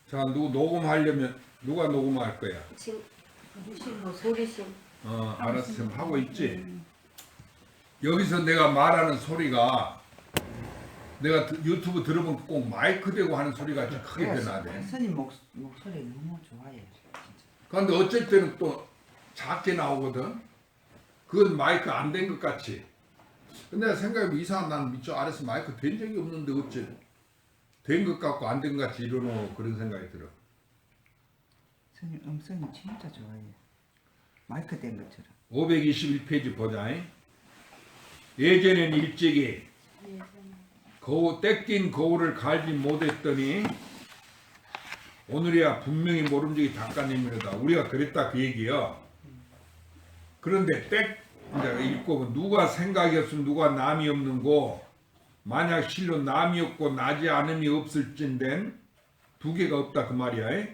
자, 누구 녹음하려면 누가 녹음할 거야? 지금 무슨 뭐 소리심. 알았어. 지금 하고 있지? 여기서 내가 말하는 소리가 내가 유튜브 들으면 꼭 마이크 대고 하는 소리가 좀 크게 되나 돼. 스님 목소리 너무 좋아요. 진짜. 그런데 어쩔 때는 또 작게 나오거든. 그건 마이크 안 된 것 같이. 근데 내가 생각해보면 이상한 나는 밑쪽 아래서 마이크 된 적이 없는데 어째 된 것 같고 안 된 것 같이 이러노 그런 생각이 들어. 스님 음성이 진짜 좋아요. 마이크 된 것처럼. 521페이지 보자. 예전엔 일찍이 떼낀 거울을 갈지 못했더니 오늘이야 분명히 모름지기 닦아내미로다. 우리가 그랬다 그 얘기야. 그런데 이제 읽고 누가 생각이 없으면 누가 남이 없는고 만약 실로 남이 없고 나지 않음이 없을진된 두 개가 없다 그 말이야.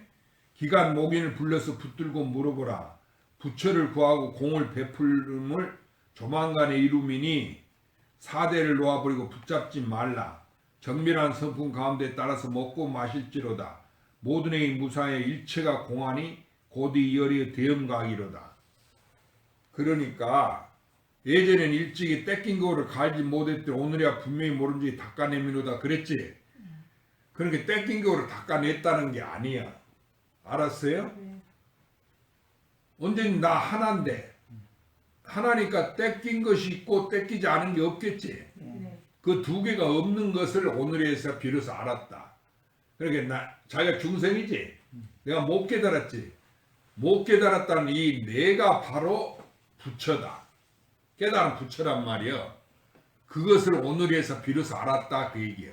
기간 목인을 불러서 붙들고 물어보라. 부처를 구하고 공을 베풀음을 조만간에 이루미니 사대를 놓아버리고 붙잡지 말라. 정밀한 선풍 가운데 따라서 먹고 마실지로다. 모든 의 무사의 일체가 공하니 곧이 열의 대음각이로다. 그러니까 예전엔 일찍이 떼낀 거를 갈지 못했더니 오늘이야 분명히 모름지기 닦아내미로다 그랬지. 그러니까 떼낀 거를 닦아냈다는 게 아니야. 알았어요? 언제는 나 하나인데 하나니까 떼낀 것이 있고 떼끼지 않은 게 없겠지. 그 두 개가 없는 것을 오늘에서 비로소 알았다. 그러니까 자기가 중생이지. 내가 못 깨달았지. 못 깨달았다는 이 내가 바로 부처다. 깨달은 부처란 말이야. 그것을 오늘에서 비로소 알았다 그 얘기야.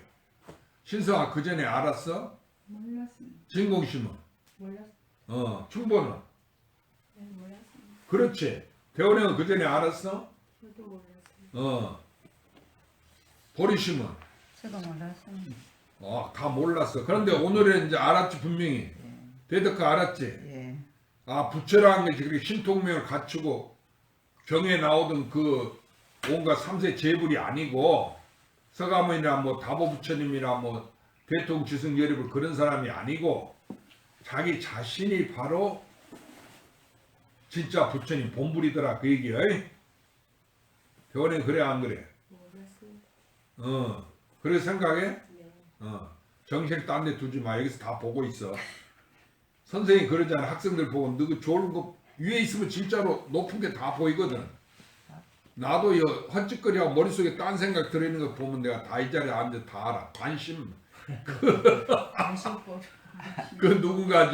신성아 그 전에 알았어? 몰랐습니다. 진공심은? 몰랐습니다. 춘보는? 네, 몰랐습니다. 그렇지. 대원형은 그 전에 알았어? 저도 몰랐습니다. 보리심은? 저도 몰랐습니다. 다 몰랐어. 그런데 오늘은 이제 알았지 분명히. 대덕화 알았지? 예. 부처라는 것이 그렇게 신통명을 갖추고 경에 나오던 그 온갖 삼세 재불이 아니고 서가모니나 뭐 다보부처님이나 뭐 대통지승여립을 그런 사람이 아니고 자기 자신이 바로 진짜 부처님 본불이더라 그 얘기야. 대원이 그래 안 그래? 몰랐습니다. 그래 생각해? 네. 정신 딴 데 두지 마. 여기서 다 보고 있어. 선생님이 그러잖아. 학생들 보고 너그 좋은 거 위에 있으면 진짜로 높은 게 다 보이거든. 나도 헛짓거리하고 머릿속에 딴 생각 들어있는 거 보면 내가 다 이 자리에 앉아 다 알아. 관심. 관심법. 그 누군가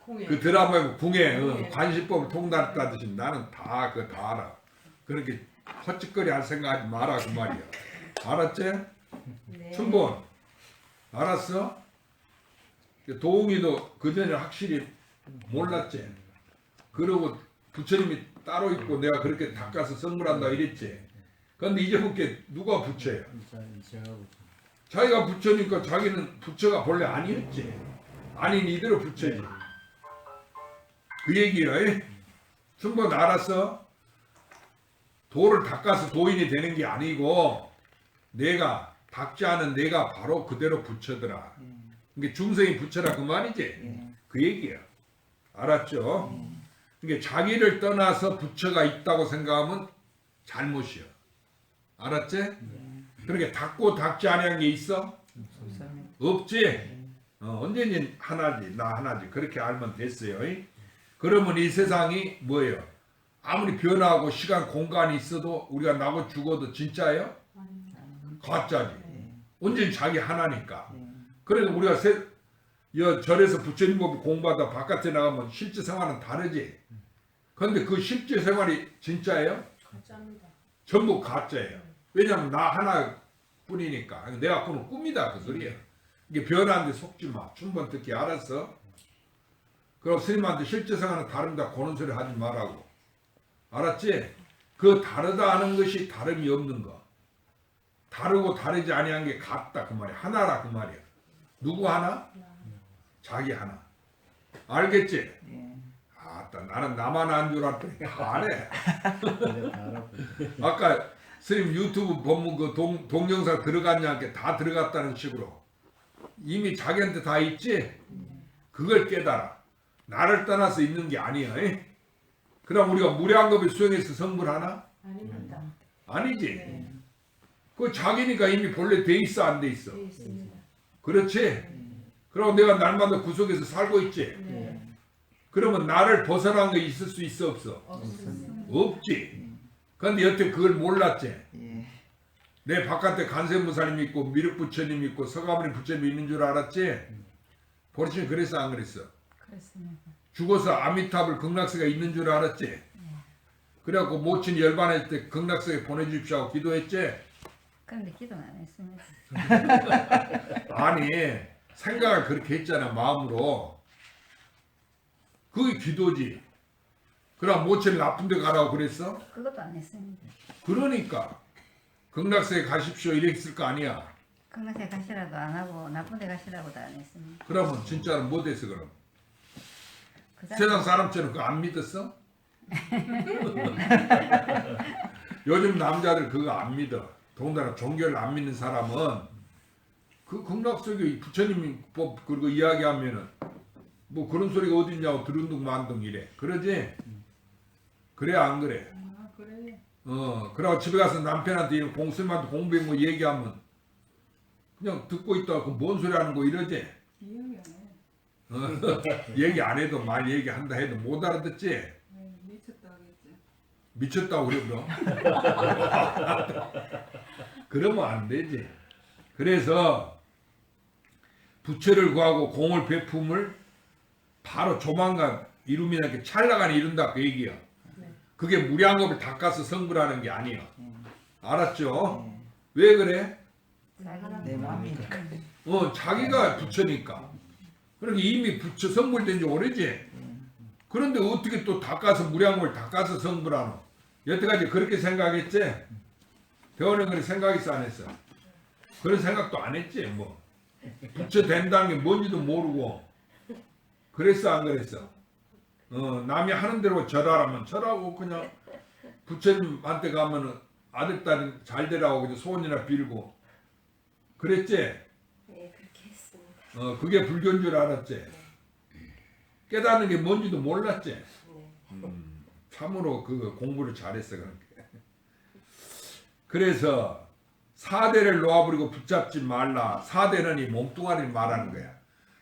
공예. 그 드라마에 궁예 네. 관심법을 통달했다듯이 나는 다 그거 다 알아. 그렇게 헛짓거리 할 생각하지 마라 그 말이야. 알았지? 네. 춘본 알았어? 도웅이도 그 전에 확실히 몰랐지. 그러고 부처님이 따로 있고 내가 그렇게 닦아서 선물한다 이랬지. 그런데 이제부터 누가 부처야? 자기가 부처니까 자기는 부처가 본래 아니었지. 아닌 이대로 부처지. 그 얘기야. 춘본 알았어? 도를 닦아서 도인이 되는 게 아니고 내가 닦지 않은 내가 바로 그대로 부처더라. 그러니까 중생이 부처라 그 말이지. 그 얘기야. 알았죠? 그러니까 자기를 떠나서 부처가 있다고 생각하면 잘못이야. 알았지? 그러니까 닦고 닦지 않은 게 있어? 없지? 언제니 하나지 나 하나지 그렇게 알면 됐어요. 그러면 이 세상이 뭐예요? 아무리 변화하고 시간 공간이 있어도 우리가 나고 죽어도 진짜예요? 가짜지. 언제는 자기 하나니까. 그래서 우리가 절에서 부처님 법을 공부하다 바깥에 나가면 실제 생활은 다르지. 그런데 그 실제 생활이 진짜예요? 가짜입니다. 전부 가짜예요. 왜냐하면 나 하나뿐이니까. 내가 꾸는 꿈이다 그 소리야. 이게 변화하는데 속지 마. 춘번 듣기 알았어? 그럼 스님한테 실제 생활은 다릅니다. 그런 소리 하지 말라고. 알았지? 그 다르다 하는 것이 다름이 없는 거. 다르고 다르지 아니한 게 같다 그 말이야. 하나라 그 말이야. 누구 하나? 자기 하나. 알겠지? 나는 나만 안 줄 알았더니 다 알아. 아까 스님 유튜브 본문 그 동영상 들어갔냐 다 들어갔다는 식으로 이미 자기한테 다 있지? 그걸 깨달아. 나를 떠나서 있는 게 아니야. 그럼 우리가 무량겁을 수행해서 성불하나? 아닙니다. 아니지. 네. 그 자기니까 이미 본래 돼 있어 안 돼 있어? 되어 있습니다. 그렇지? 그럼 내가 날마다 구속에서 살고 있지? 네. 그러면 나를 벗어난 게 있을 수 있어 없어? 없습니다. 없지. 그런데 여태 그걸 몰랐지? 예. 내 바깥에 간세무사님 있고 미륵부처님 있고 서가모니 부처님 있는 줄 알았지? 보리치는 그랬어 안 그랬어? 그렇습니다. 죽어서 아미타불 극락세가 있는 줄 알았지? 그래갖고 모친이 열반할 때 극락세에 보내주십시오 하고 기도했지? 그런데 기도는 안 했습니다. 아니 생각을 그렇게 했잖아 마음으로. 그게 기도지. 그럼 모친을 나쁜 데 가라고 그랬어? 그것도 안 했습니다. 그러니까 극락세에 가십시오 이랬을 거 아니야. 극락에 가시라도 안 하고 나쁜 데 가시라고도 안 했습니다. 그러면 진짜로 뭐 됐어 그럼? 그 세상 사람처럼 그거 안 믿었어? 요즘 남자들 그거 안 믿어. 더군다나 종교를 안 믿는 사람은 그 극락속에 부처님이 법 그리고 이야기하면은 뭐 그런 소리가 어딨냐고 들은둥 만둥 이래. 그러지? 그래 안 그래? 아, 그래. 그러고 집에 가서 남편한테 이런 공스님한테 공부한 거 얘기하면 그냥 듣고 있다가 뭔 소리 하는 거 이러지? 이해가 안 해. 얘기 안 해도 말 얘기한다 해도 못 알아듣지? 네, 미쳤다 하겠지. 미쳤다고 그래 그럼? 그러면 안 되지. 그래서 부처를 구하고 공을 베품을 바로 조만간 이루면 이렇게 찰나간에 이룬다 그 얘기야. 네. 그게 무량겁을 닦아서 성불하는 게 아니야. 알았죠? 예. 왜 그래? 내 마음이니까. 자기가 부처니까. 그러니까 이미 부처 성불된 지 오래지. 그런데 어떻게 또 닦아서 무량겁을 닦아서 성불하노? 여태까지 그렇게 생각했지? 대원은 그렇게 생각했어 안 했어? 그런 생각도 안 했지 뭐. 부처 된다는 게 뭔지도 모르고. 그랬어 안 그랬어? 남이 하는 대로 절하라면 절하고 그냥 부처님한테 가면은 아들 딸이 잘 되라고 그냥 소원이나 빌고 그랬지? 네, 그렇게 했습니다. 그게 불교인 줄 알았지? 깨닫는 게 뭔지도 몰랐지? 네. 참으로 그 공부를 잘했어 그렇게. 그래서 사대를 놓아버리고 붙잡지 말라. 사대는 이 몸뚱아리를 말하는 거야.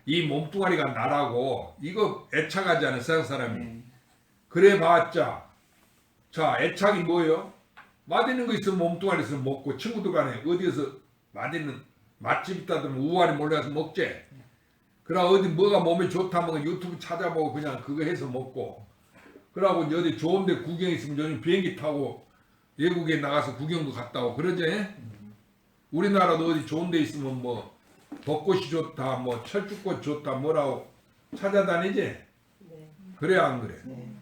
이 몸뚱아리가 나라고 이거 애착하지 않아 세상 사람이. 그래 봤자 자 애착이 뭐예요? 맛있는 거 있으면 몸뚱아리 있으면 먹고 친구들 간에 어디에서 맛있는 맛집 있다더니 우아리 몰려가서 먹지. 그러고 어디 뭐가 몸에 좋다 뭐 유튜브 찾아보고 그냥 그거 해서 먹고 그러고 어디 좋은데 구경 있으면 요즘 비행기 타고 외국에 나가서 구경도 갔다 오고 그러지. 우리나라도 어디 좋은 데 있으면 뭐 벚꽃이 좋다 뭐 철쭉꽃 좋다 뭐라고 찾아다니지. 네. 그래 안 그래? 네.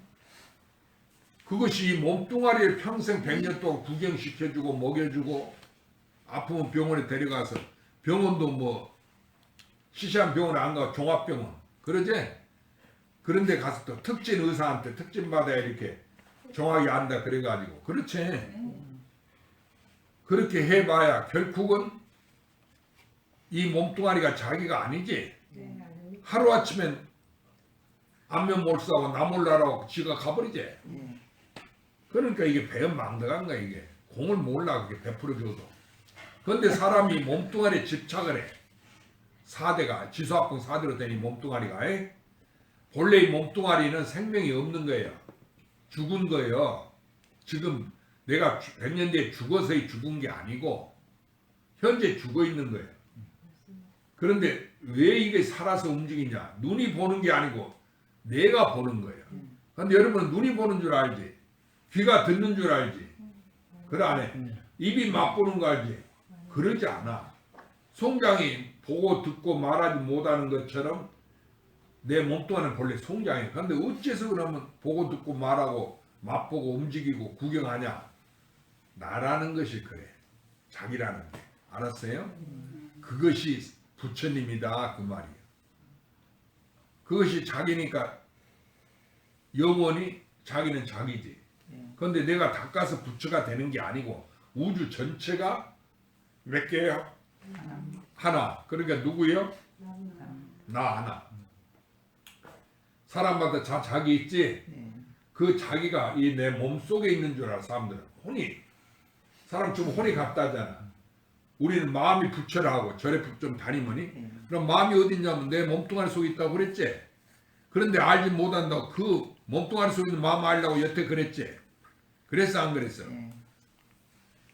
그것이 이 몸뚱아리를 평생 100년 동안 구경시켜주고 먹여주고 아프면 병원에 데려가서 병원도 뭐 시시한 병원에 안 가 종합병원 그러지? 그런데 가서 또 특진 의사한테 특진 받아야 이렇게 정확히 안다 그래가지고 그렇지. 그렇게 해봐야 결국은 이 몸뚱아리가 자기가 아니지. 네, 아닙니다. 하루아침엔 안면 몰수하고 나 몰라라고 지가 가버리지. 예. 그러니까 이게 배은망덕한 거야 이게. 공을 몰라 그게 베풀어줘도. 그런데 사람이 몸뚱아리에 집착을 해. 4대가 지수학풍 4대로 된 이 몸뚱아리가 본래 이 몸뚱아리는 생명이 없는 거예요. 죽은 거예요. 지금 내가 100년 뒤에 죽어서 죽은 게 아니고 현재 죽어 있는 거예요. 그런데 왜 이게 살아서 움직이냐? 눈이 보는 게 아니고 내가 보는 거예요. 그런데 여러분은 눈이 보는 줄 알지? 귀가 듣는 줄 알지? 그래 안 해? 입이 맛보는 거 알지? 그러지 않아. 송장이 보고 듣고 말하지 못하는 것처럼 내 몸뚱아리는 본래 송장이에요. 그런데 어째서 그러면 보고 듣고 말하고 맛보고 움직이고 구경하냐? 나라는 것이 그래. 자기라는 게. 알았어요? 그것이 부처님이다 그 말이에요. 그것이 자기니까 영원히 자기는 자기지. 그런데 내가 닦아서 부처가 되는 게 아니고 우주 전체가 몇 개예요? 하나. 그러니까 누구예요? 나 아나. 사람마다 자기 있지. 네. 그 자기가 이 내 몸 속에 있는 줄 알아 사람들은. 혼이 사람 좀 혼이 같다잖아. 우리는 마음이 부처라 하고 절에 좀 다니머니. 네. 그럼 마음이 어디 있냐면 내 몸뚱아리 속에 있다고 그랬지. 그런데 알지 못한다고 그 몸뚱아리 속에 있는 마음 알려고 여태 그랬지. 그랬어 안 그랬어? 네.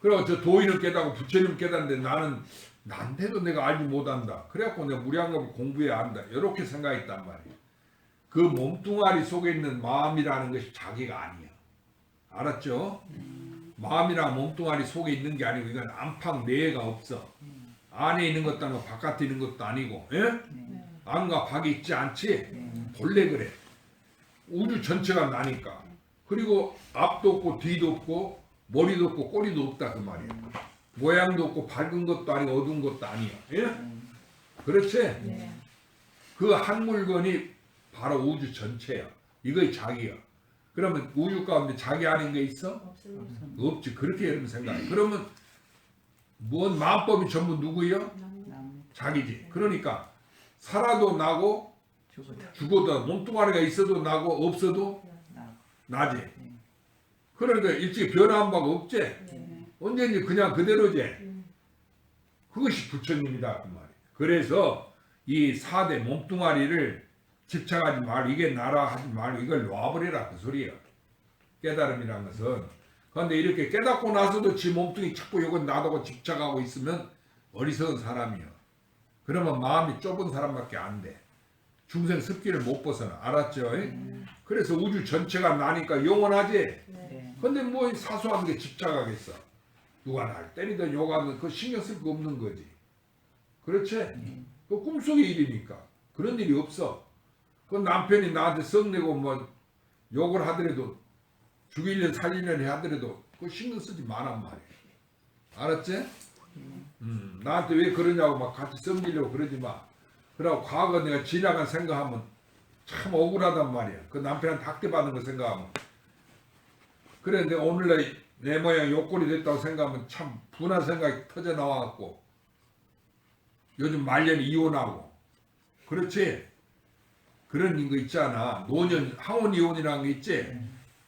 그리고 저 도인을 깨닫고 부처님 깨닫는데 나는 난데도 내가 알지 못한다. 그래갖고 내가 무량겁을 공부해야 한다. 이렇게 생각했단 말이야. 그 몸뚱아리 속에 있는 마음이라는 것이 자기가 아니야. 알았죠? 마음이랑 몸뚱아리 속에 있는 게 아니고 이건 안팎 내가 없어. 안에 있는 것도 아니고 바깥에 있는 것도 아니고. 예? 네. 안과 밖에 있지 않지? 네. 본래 그래. 우주 전체가 나니까. 그리고 앞도 없고 뒤도 없고 머리도 없고 꼬리도 없다 그 말이야. 모양도 없고 밝은 것도 아니고 어두운 것도 아니야. 예? 그렇지? 네. 그 한 물건이 바로 우주 전체야. 이거의 자기야. 그러면 우주 가운데 자기 아닌 게 있어? 없습니다. 없지. 그렇게 여러분 생각해. 그러면 뭔 마음법이 전부 누구예요? 남 자기지. 그러니까 살아도 나고 죽어도 죽어도 몸뚱아리가 있어도 나고 없어도 나. 나지. 그러니까 일찍 변화한 바가 없지. 네. 언제든지 그냥 그대로지. 그것이 부처님이다 그 말이야. 그래서 이 4대 몸뚱아리를 집착하지 말고 이게 나라 하지 말고 이걸 놔버리라 그 소리야. 깨달음이란 것은. 그런데 이렇게 깨닫고 나서도 지 몸뚱이 자꾸 이건 나다고 집착하고 있으면 어리석은 사람이야. 그러면 마음이 좁은 사람밖에 안 돼. 중생 습기를 못 벗어나. 알았죠? 그래서 우주 전체가 나니까 영원하지. 네. 근데 뭐 사소한 게 집착하겠어. 누가 날 때리든 욕하든 그 신경 쓸 거 없는 거지. 그렇지? 그 꿈속의 일이니까. 그런 일이 없어. 그 남편이 나한테 성내고 뭐 욕을 하더라도 죽이려 살리려 하더라도 그 신경 쓰지 마란 말이야. 알았지? 나한테 왜 그러냐고 막 같이 썸지려고 그러지 마. 그러고 과거 내가 지나간 생각하면 참 억울하단 말이야. 그 남편한테 학대받는 거 생각하면. 그래 내가 오늘날 내 모양 욕골이 됐다고 생각하면 참 분한 생각이 터져 나와갖고 요즘 말년이 이혼하고 그렇지? 그런 거 있잖아. 노년 항원 이혼이라는 거 있지?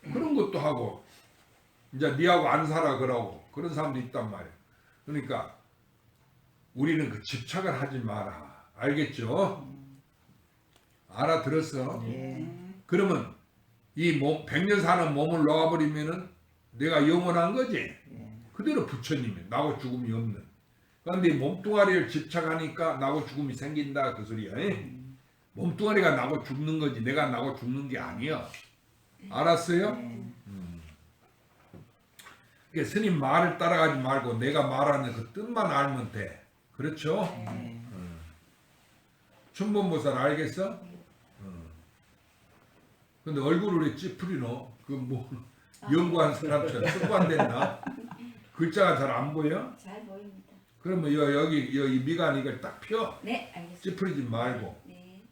그런 것도 하고 이제 니하고 안 살아 그러고 그런 사람도 있단 말이야. 그러니까 우리는 그 집착을 하지 마라. 알겠죠? 알아들었어? 네. 그러면 이 몸, 100년 사는 몸을 놓아버리면은 내가 영원한 거지? 네. 그대로 부처님이 나고 죽음이 없는. 그런데 이 몸뚱아리를 집착하니까 나고 죽음이 생긴다 그 소리야. 몸뚱아리가 나고 죽는 거지 내가 나고 죽는 게 아니야. 알았어요? 네. 그러니까 스님 말을 따라가지 말고 내가 말하는 그 뜻만 알면 돼. 그렇죠? 네. 춘본보살 알겠어? 근데 얼굴을 왜 찌푸리노? 그 뭐 연구한 사람처럼 습관됐나? 글자가 잘 안 보여? 잘 보입니다. 그러면 여기 미간 이걸 딱 펴. 네, 알겠습니다. 찌푸리지 말고. 네.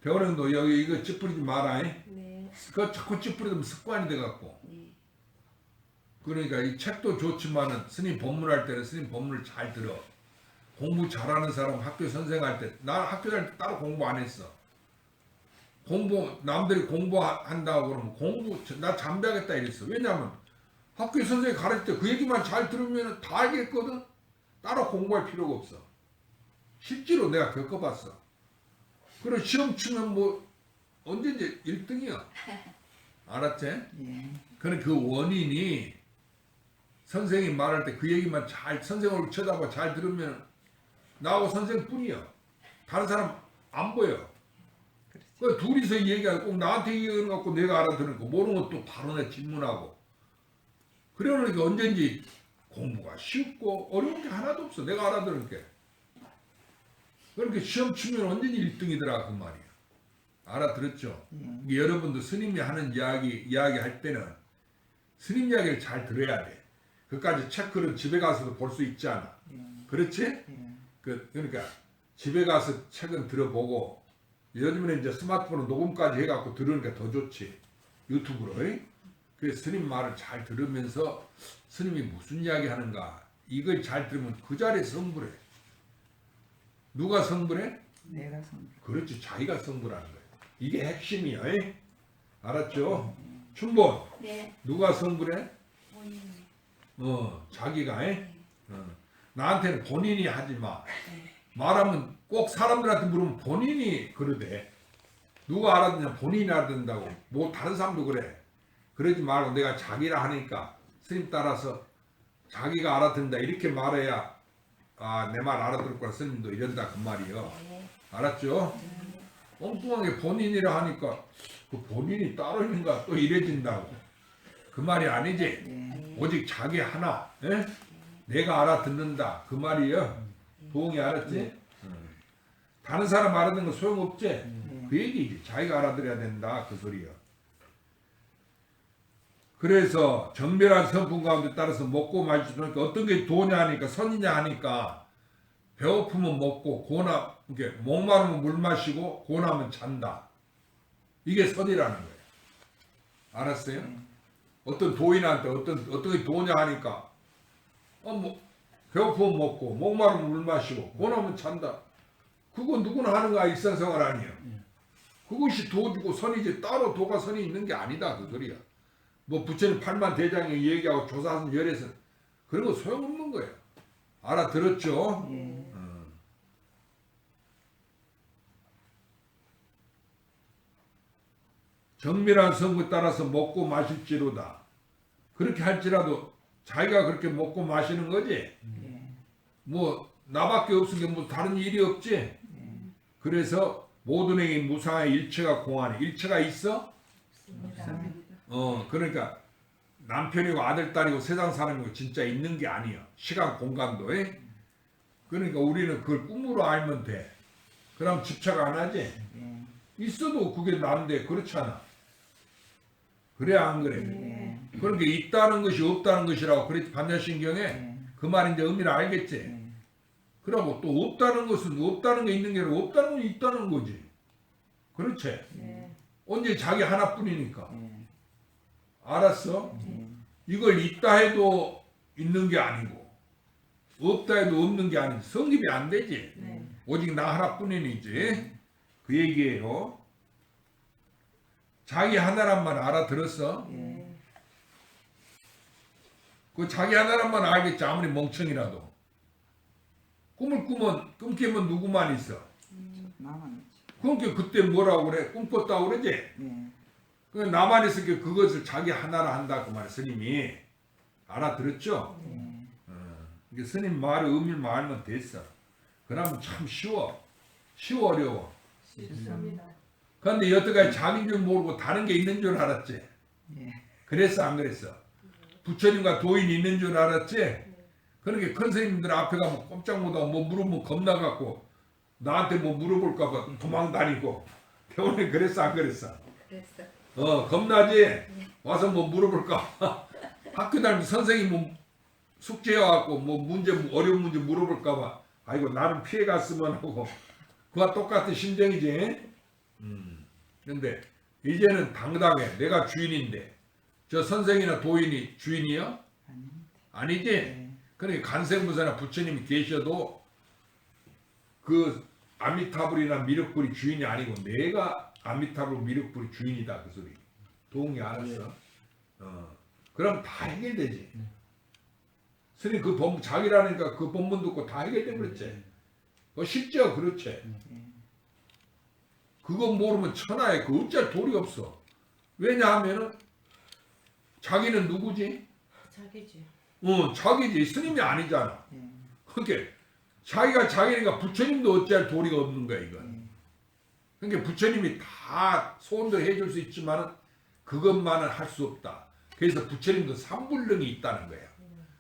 배우는 너 여기 이거 찌푸리지 마라. 잉? 네. 그거 자꾸 찌푸리면 습관이 돼갖고. 네. 그러니까 이 책도 좋지만은 스님 법문할 때는 스님 법문을 잘 들어. 공부 잘하는 사람 학교 선생할 때, 나 학교 다닐 때 따로 공부 안 했어. 공부 남들이 공부한다고 그러면 나 잠배하겠다 이랬어. 왜냐면 학교 선생이 가르칠 때 그 얘기만 잘 들으면 다 알겠거든. 따로 공부할 필요가 없어. 실제로 내가 겪어봤어. 그리고 시험 치면 뭐 언제든지 1등이야. 알았지? 네. 그런 그 원인이 선생이 말할 때 그 얘기만 잘 선생 얼굴 쳐다봐 잘 들으면 나하고 선생뿐이야. 다른 사람 안 보여. 그 둘이서 얘기하고 꼭 나한테 얘기하는 거 갖고 내가 알아듣는 거 모르는 것도 바로 내 질문하고. 그러니까 언제든지 공부가 쉽고 어려운 게 하나도 없어. 내가 알아듣는 게. 그렇게 시험 치면 언제든지 1등이더라 그 말이야. 알아들었죠? 이게 여러분도 스님이 하는 이야기할 때는 스님 이야기를 잘 들어야 돼. 그까지 책글은 집에 가서도 볼 수 있지 않아. 그렇지? 그러니까 집에 가서 책은 들어보고 요즘에는 이제 스마트폰으로 녹음까지 해갖고 들으니까 더 좋지. 유튜브로. 그래서 스님 말을 잘 들으면서 스님이 무슨 이야기 하는가 이걸 잘 들으면 그 자리에 성불해. 누가 성불해? 내가 성불. 그렇지. 자기가 성불하는 거예요. 이게 핵심이야. 에? 알았죠? 춘본 네. 누가 성불해? 본인. 자기가. 에? 나한테는 본인이 하지 마. 말하면 꼭 사람들한테 물으면 본인이 그러대. 누가 알아듣냐? 본인이 알아듣는다고. 뭐 다른 사람도 그래. 그러지 말고 내가 자기라 하니까 스님 따라서 자기가 알아듣는다 이렇게 말해야 내 말 알아들을 거라 스님도 이런다 그 말이요. 네. 알았죠? 엉뚱하게 본인이라 하니까 그 본인이 따로 있는가 또 이래진다고. 그 말이 아니지. 네. 오직 자기 하나. 에? 내가 알아듣는다 그 말이요. 도웅이 알았지? 다른 사람 알아듣는 거 소용없지? 그 얘기지. 자기가 알아들어야 된다 그 소리요. 그래서 정멸한 선품 가운데 따라서 먹고 마시니까 어떤 게 도냐 하니까 선이냐 하니까 배고프면 먹고 고나 이게 목마르면 물 마시고 고나면 잔다. 이게 선이라는 거예요. 알았어요? 어떤 도인한테 어떤 게 도냐 하니까 뭐 배고프면 먹고 목마르면 물 마시고 고나면 잔다. 그거 누구나 하는 거야. 일상생활 아니에요. 그것이 도주고 선이지 따로 도가 선이 있는 게 아니다 그 소리야. 뭐 부처님 팔만 대장에 얘기하고 조사선 열에서 그런 거 소용없는 거예요. 알아들었죠? 예. 정밀한 성부 따라서 먹고 마실지로다. 그렇게 할지라도 자기가 그렇게 먹고 마시는 거지. 예. 뭐 나밖에 없으니까 뭐 다른 일이 없지. 그래서 모든 행위 무상의 일체가 공하네. 일체가 있어? 그러니까 남편이고 아들 딸이고 세상 사람이고 진짜 있는 게 아니야. 시간 공간도에. 그러니까 우리는 그걸 꿈으로 알면 돼. 그럼 집착 안 하지? 예. 있어도 그게 난데 그렇잖아. 그래 안 그래? 예. 그러니까 있다는 것이 없다는 것이라고 그랬지 반야신경에. 예. 그 말인 이제 의미를 알겠지? 예. 그러고 또 없다는 것은 없다는 게 있는 게 아니라 없다는 건 있다는 거지. 그렇지? 네. 언제 자기 하나뿐이니까. 예. 알았어? 이걸 있다 해도 있는 게 아니고 없다 해도 없는 게 아니지. 성립이 안 되지. 네. 오직 나 하나뿐이지. 그 얘기예요. 자기 하나란 말 알아들었어? 네. 그 자기 하나란 말 알겠지. 아무리 멍청이라도. 꿈을 꿈깨면 누구만 있어. 나만 있지. 그러니까 그때 뭐라고 그래? 꿈꿨다고 그러지? 예. 그 나만 있으니까 그것을 자기 하나라 한다 그 말 스님이. 알아들었죠? 이게 스님 말의 의미를 알면 됐어. 그러면 참 쉬워. 어려워. 좋습니다. 그런데 여태까지 자기인 줄 모르고 다른 게 있는 줄 알았지? 예. 그랬어 안 그랬어? 부처님과 도인이 있는 줄 알았지? 그러니까 큰 스님들 앞에 가면 꼼짝 못하고 뭐 물으면 겁나갖고 나한테 뭐 물어볼까봐 도망다니고 병원에 그랬어 안 그랬어? 그랬어. 겁나지? 와서 뭐 물어볼까? 학교 다니면 선생님 뭐 숙제해갖고 뭐 문제 어려운 문제 물어볼까봐 아이고 나는 피해갔으면 하고 그와 똑같은 심정이지. 근데 이제는 당당해. 내가 주인인데 저 선생이나 도인이 주인이야? 아니지? 예. 그러니까 간생부사나 부처님이 계셔도 그 아미타불이나 미륵불이 주인이 아니고 내가 아미타불 미륵불이 주인이다 그 소리. 도웅이 알았어? 그럼 다 해결되지. 스님 그 법문 자기라니까 그 법문 듣고 다 해결돼 버렸지. 그거 쉽죠? 그렇지. 그거 모르면 천하에 그 어째 도리 없어. 왜냐하면은 자기는 누구지? 자기지. 자기지. 스님이 아니잖아. 예. 그러니까 자기가 자기니까 부처님도 어찌할 도리가 없는 거야 이건. 그러니까 부처님이 다 소원대로 해줄 수 있지만은 그것만은 할 수 없다. 그래서 부처님도 삼불능이 있다는 거야.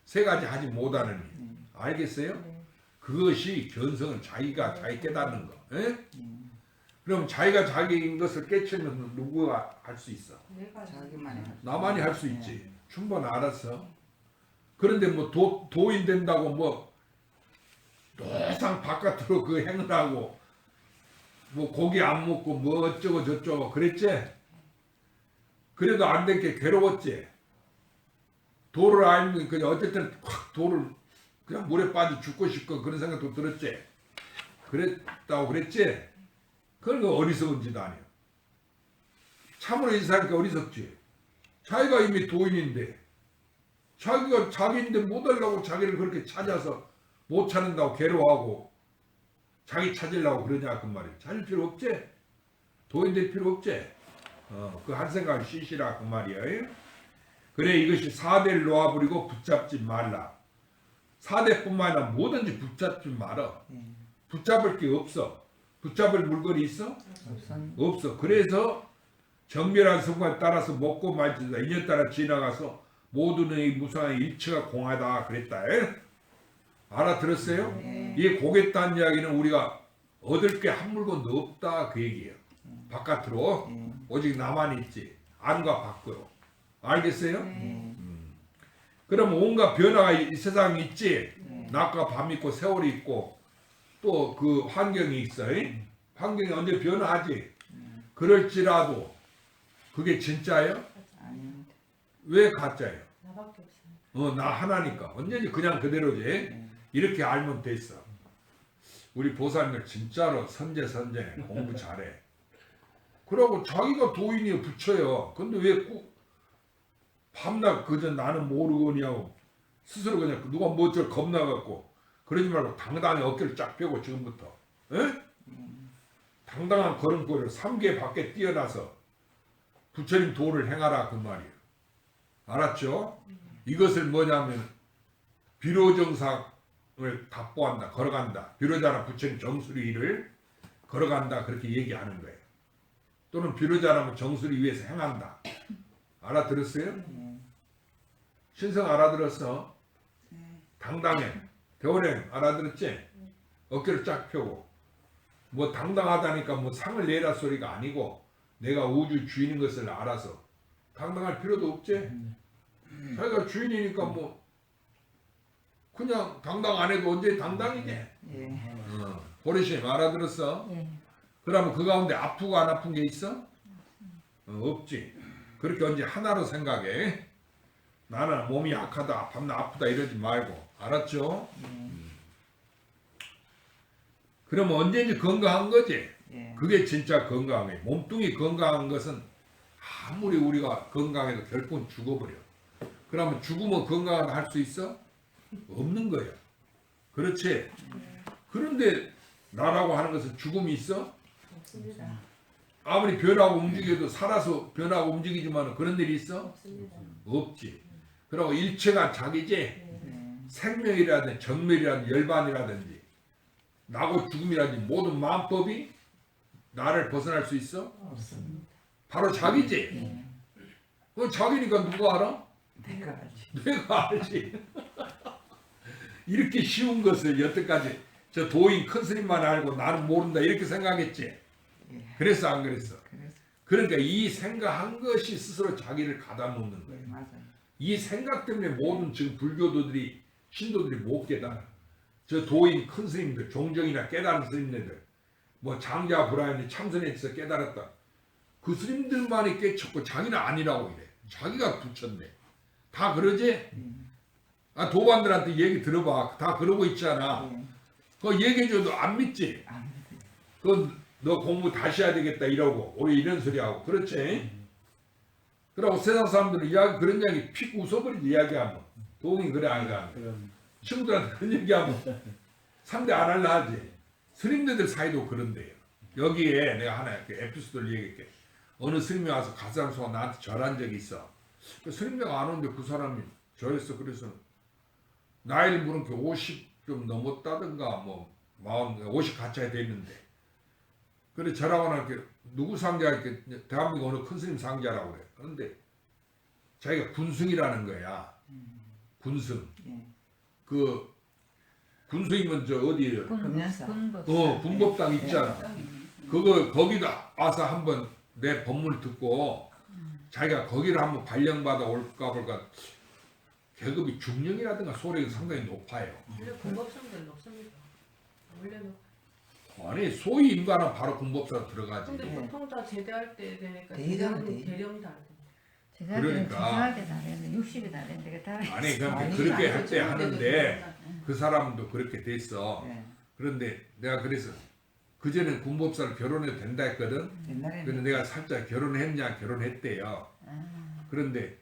세 가지 하지 못하는 일. 알겠어요? 네. 그것이 견성은 자기가 자기 깨닫는 거. 에? 그럼 자기가 자기인 것을 깨치면 누구가 할 수 있어? 내가 자기만이 할 수. 나만이 할 수 있지. 충분히 알았어. 그런데 뭐 도인 된다고 뭐 노상 바깥으로 그 행을 하고 뭐 고기 안 먹고 뭐 어쩌고 저쩌고 그랬지? 그래도 안 된 게 괴로웠지? 도를 알면 그냥 어쨌든 확 도를 그냥 물에 빠져 죽고 싶고 그런 생각도 들었지? 그랬다고 그랬지? 그러니까 어리석은 짓 아니야. 참으로 인사하니까 어리석지. 자기가 이미 도인인데 자기가 자기인데 못 하려고 자기를 그렇게 찾아서 못 찾는다고 괴로워하고 자기 찾으려고 그러냐 그 말이야. 찾을 필요 없지. 도인 될 필요 없지. 그 한 생각을 쉬시라 그 말이야. 그래 이것이 사대를 놓아버리고 붙잡지 말라. 사대뿐만 아니라 뭐든지 붙잡지 말아. 예. 붙잡을 게 없어. 붙잡을 물건이 있어? 우선 없어. 그래서 정멸한 성과에 따라서 먹고 말지다. 인연 따라 지나가서 모든 의 무상한 일체가 공하다 그랬다. 알아들었어요? 예. 이 고겠다는 이야기는 우리가 얻을 게 한 물건도 없다 그 얘기예요. 바깥으로 예. 오직 나만 있지. 안과 밖으로. 알겠어요? 예. 그럼 온갖 변화가 이 세상에 있지. 예. 낮과 밤 있고 세월이 있고 또 그 환경이 있어. 환경이 언제 변화하지. 그럴지라도 그게 진짜예요? 아닙니다. 왜 가짜예요? 나밖에 없어요. 나 하나니까 언제지 그냥 그대로지. 예. 이렇게 알면 됐어. 우리 보살님들 진짜로 선제 공부 잘해. 그러고 자기가 도인이요 부처요. 근데 왜 꼭 밤낮 그저 나는 모르거냐고 스스로 그냥 누가 뭐저 겁나갖고 그러지 말고 당당히 어깨를 쫙 펴고 지금부터 에? 당당한 걸음걸이를 3개 밖에 뛰어나서 부처님 도를 행하라 그 말이에요. 알았죠? 이것을 뭐냐면 비로정상을 답보한다. 걸어간다. 비로자나 부처님 정수리를 걸어간다. 그렇게 얘기하는 거예요. 또는 비로자라면 정수리 위에서 행한다. 알아들었어요? 예. 신성 알아들었어? 예. 당당해. 대원행 알아들었지? 어깨를 쫙 펴고 뭐 당당하다니까 뭐 상을 내라 소리가 아니고 내가 우주 주인인 것을 알아서 당당할 필요도 없지? 자기가 주인이니까 뭐 그냥 당당 안 해도 언제 당당이지? 예. 보리심 알아들었어? 예. 그러면 그 가운데 아프고 안 아픈 게 있어? 없지. 그렇게 언제 하나로 생각해. 나는 몸이 약하다, 밤낮 아프다 이러지 말고. 알았죠? 그러면 언제든지 건강한 거지. 예. 그게 진짜 건강한 거예요. 몸뚱이 건강한 것은 아무리 우리가 건강해도 결국은 죽어버려. 그러면 죽으면 건강하다 할 수 있어? 없는 거예요. 그렇지? 그런데 나라고 하는 것은 죽음이 있어? 없습니다. 아무리 변하고 움직여도 살아서 변하고 움직이지만 그런 일이 있어? 없습니다. 없지. 그리고 일체가 자기지. 예. 생명이라든지 정멸이라든지 열반이라든지 나고 죽음이라든지 모든 마음법이 나를 벗어날 수 있어? 없습니다. 바로 자기지. 예. 그 자기니까 누가 알아? 내가 알지. 내가 알지. 이렇게 쉬운 것을 여태까지 저 도인 큰 스님만 알고 나는 모른다 이렇게 생각했지. 예. 그래서 안 그랬어. 그래서 그러니까 이 생각한 것이 스스로 자기를 가다 놓는 거예요. 예, 맞아요. 이 생각 때문에 모든 지금 불교도들이 신도들이 못 깨달아. 저 도인 큰 스님들, 종정이나 깨달은 스님들, 뭐 장자 불화인이 참선에서 깨달았다. 그 스님들만이 깨쳤고 자기는 아니라고 이래. 자기가 부처인데. 다 그러지? 아, 도반들한테 얘기 들어봐. 다 그러고 있잖아. 예. 그거 얘기해줘도 안 믿지? 안 그건 너 공부 다시 해야 되겠다 이러고 우리 이런 소리 하고 그렇지? 그러고 세상 사람들은 이야기 그런 이야기 픽 웃어버리지 이야기하면 도움이 그래 안 가. 친구들한테 그런 얘기하면 상대 안 할라 하지. 스님들 사이도 그런데요. 여기에 내가 하나 이렇게 에피소드를 얘기할게. 어느 스님이 와서 가상소가 나한테 절한 적이 있어. 그 스님네가 안 오는데 그 사람이 절했어. 그래서 나이를 물으니까 50 좀 넘었다든가 뭐 40, 50 가까이 됐는데 그래 저라고 이렇게 누구 상자 이렇게 대한민국 어느 큰 스님 상자라고 그래. 그런데 자기가 군승이라는 거야. 군승. 예. 그 군승이면 저 어디에요? 금연사. 군법당 있잖아. 그거 거기다 와서 한번 내 법문을 듣고 자기가 거기를 한번 발령받아 올까 볼까. 계급이 중령이라든가 소리가 상당히 높아요. 원래 공법성들 높습니다. 원래는. 아니 소위 인간은 바로 군법사로 들어가지. 근데 예. 보통 다 제대할 때 되니까 대령, 대령은 대령이 다르던데. 제가 그러니까. 죄송하게 다 했는데 60이 다 됐는데 다 아니 그러니까 아니, 그렇게 아니, 할 때 저런 데도 하는데 있구나. 그 사람도 그렇게 됐어. 예. 그런데 내가 그래서 그전엔 군법사를 결혼해도 된다 했거든. 옛날에는 그런데 내가 살짝 결혼했냐 결혼했대요. 그런데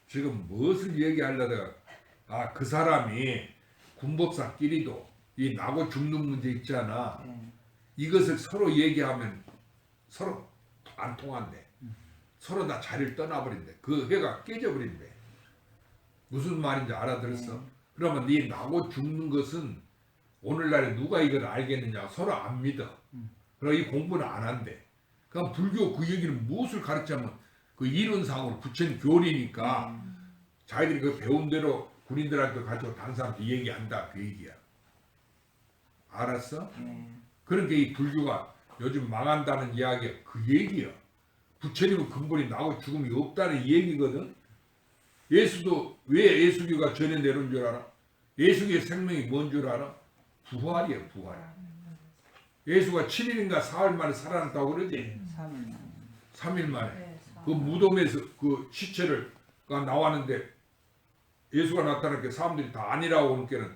지금 무엇을 얘기하려다가 그 사람이 군법사끼리도 이 나고 죽는 문제 있잖아. 예. 이것을 서로 얘기하면 서로 안 통한대. 서로 다 자리를 떠나버린대. 그 회가 깨져버린대. 무슨 말인지 알아들었어? 그러면 네 나고 죽는 것은 오늘날에 누가 이걸 알겠느냐? 서로 안 믿어. 그럼 이 공부는 안 한대. 그럼 불교 그 얘기는 무엇을 가르치면 그 이론상으로 부처님 교리니까 자기들이 그 배운 대로 군인들한테 가르치고 다른 사람한테 얘기한다. 그 얘기야. 알았어? 예. 그러니까 이 불교가 요즘 망한다는 이야기가 그 얘기야. 부처님은 근본이 나고 죽음이 없다는 얘기거든. 예수도 왜 예수교가 전에 내려온 줄 알아? 예수교의 생명이 뭔 줄 알아? 부활이야, 부활. 예수가 7일인가 4일 만에 살아났다고 그러지? 3일 3일 만에. 네, 그 무덤에서 그 시체를 나왔는데 예수가 나타났게 사람들이 다 아니라고 하니까는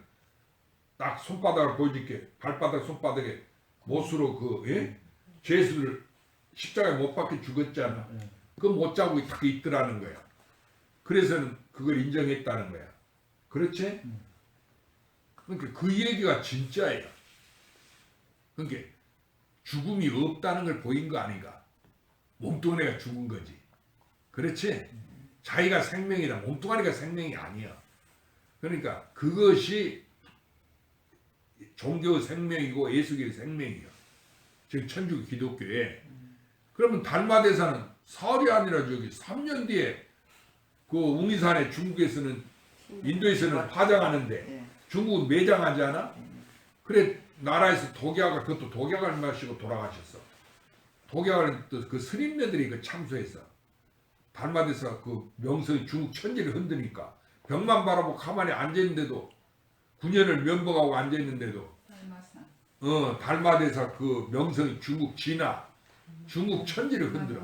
딱 손바닥을 보여줄게. 발바닥 손바닥에 못으로 그 죄수를 십자가에 못 박혀 죽었잖아. 그 못자국이 딱 있더라는 거야. 그래서는 그걸 인정했다는 거야. 그렇지? 그러니까 그 얘기가 진짜예요. 그러니까 죽음이 없다는 걸 보인 거 아닌가? 몸뚱아리가 죽은 거지. 그렇지? 자기가 생명이다. 몸뚱아리가 생명이 아니야. 그러니까 그것이 종교 생명이고 예수교의 생명이야. 즉 천주교 기독교에. 그러면 달마대사는 사흘이 아니라 저기 3년 뒤에 그 웅이산에 중국에서는 인도에서는 파장하는데 예. 중국은 매장하지 않아? 그래 나라에서 독약을 그것도 독약을 마시고 돌아가셨어. 독약을 또 그 스님네들이 그 참수했어. 달마대사 그 명성이 중국 천지를 흔드니까 벽만 바라보고 가만히 앉아있는데도 9년을 면봉하고 앉아있는데도 달마대사 그 명성이 중국 진화 중국 천지를 흔들어.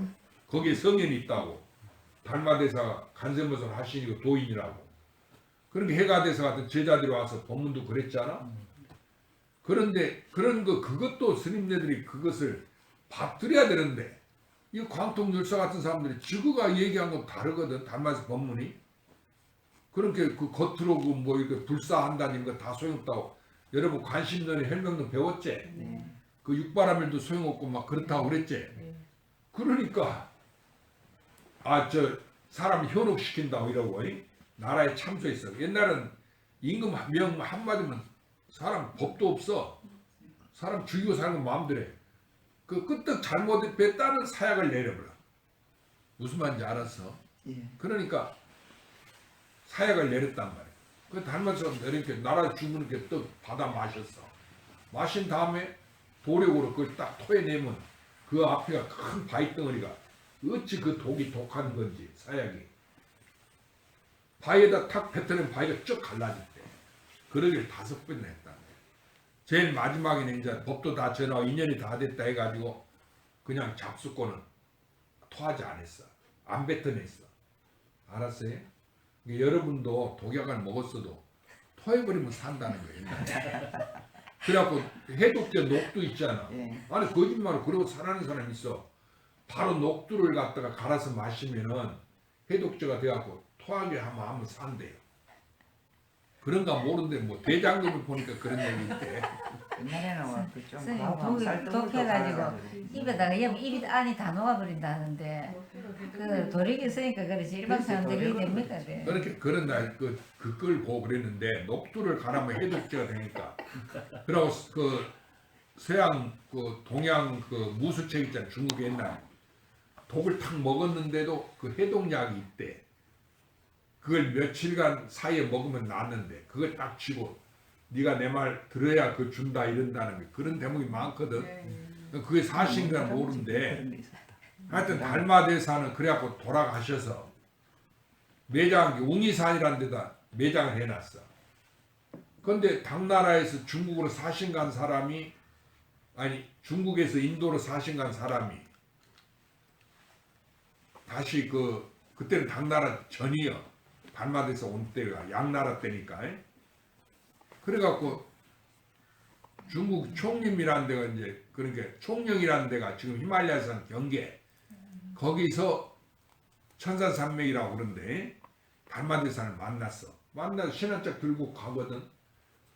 거기에 성현이 있다고. 달마대사가 간세무선 하신이고 도인이라고. 그러니까 해가대사 같은 제자들이 와서 법문도 그랬잖아. 그런데 그런 거 그것도 스님네들이 그것을 받들여야 되는데 이 광통율사 같은 사람들이 지구가 얘기한 건 다르거든. 달마대사 법문이. 그렇게 그 겉으로 그 뭐 이렇게 불사한다는 거 다 소용없다고. 여러분 관심론에 혈명론 배웠지? 네. 그 육바라밀도 소용없고 막 그렇다고 그랬지? 네. 그러니까 저 사람 현혹시킨다고 이러고 나라에 참수했어. 옛날은 임금 명 한마디면 사람 법도 없어. 사람 죽이고 사는 건 마음대로 해. 그 끄떡 잘못했다는 사약을 내려버려. 무슨 말인지 알았어? 예. 그러니까 사약을 내렸단 말이야. 그 달마대사 이렇게 나라 죽는 게 떡 받아 마셨어. 마신 다음에 도력으로 그걸 딱 토해내면 그 앞에가 큰 바위 덩어리가 어찌 그 독이 독한 건지 사약이 바위에다 탁 뱉어내면 바위가 쭉 갈라졌대. 그러길 5번이나 했단 말이야. 제일 마지막에는 이제 법도 다 전하고 인연이 다 됐다 해가지고 그냥 잡수고는 토하지 않았어. 안 뱉어냈어. 알았어요? 여러분도 독약을 먹었어도 토해버리면 산다는 거예요. 그래갖고 해독제 녹두 있잖아. 예. 아니 거짓말을 그러고 살아는 사람이 있어. 바로 녹두를 갖다가 갈아서 마시면은 해독제가 돼갖고 토하게 하면 산대요. 그런가 모르는데 뭐 대장금을 보니까 그런 얘기 있대. 옛날에는 그좀 선생님 독해가지고 입에다가 이러면 입이 안이 다 녹아버린다 하는데 그 도력이 있으니까 그렇지 일반 사람들이 됩니까? 그래. 그렇게 그런 날 그걸 보고 그랬는데 녹두를 갈아면 해독제가 되니까. 그리고 그 서양 그 동양 그 무수책 있잖아. 중국 옛날 독을 탁 먹었는데도 그 해독약이 있대. 그걸 며칠간 사이에 먹으면 낫는데 그걸 딱 쥐고 네가 내 말 들어야 그 준다 이런다는 게 그런 대목이 많거든. 그게 사실인가 모르는데 하여튼 달마대사는 그래갖고 돌아가셔서 매장 웅이산이라는 데다 매장을 해놨어. 그런데 당나라에서 중국으로 사신 간 사람이 아니 중국에서 인도로 사신 간 사람이 다시 그때는 당나라 전이요. 달마대사 온 때가 양나라 때니까. 그래갖고 중국 총림이라는 데가 이제 그러니까 총령이라는 데가 지금 히말라야산 경계 거기서 천사산맥이라고 그러는데 달마대산을 만나서 신한짝 들고 가거든.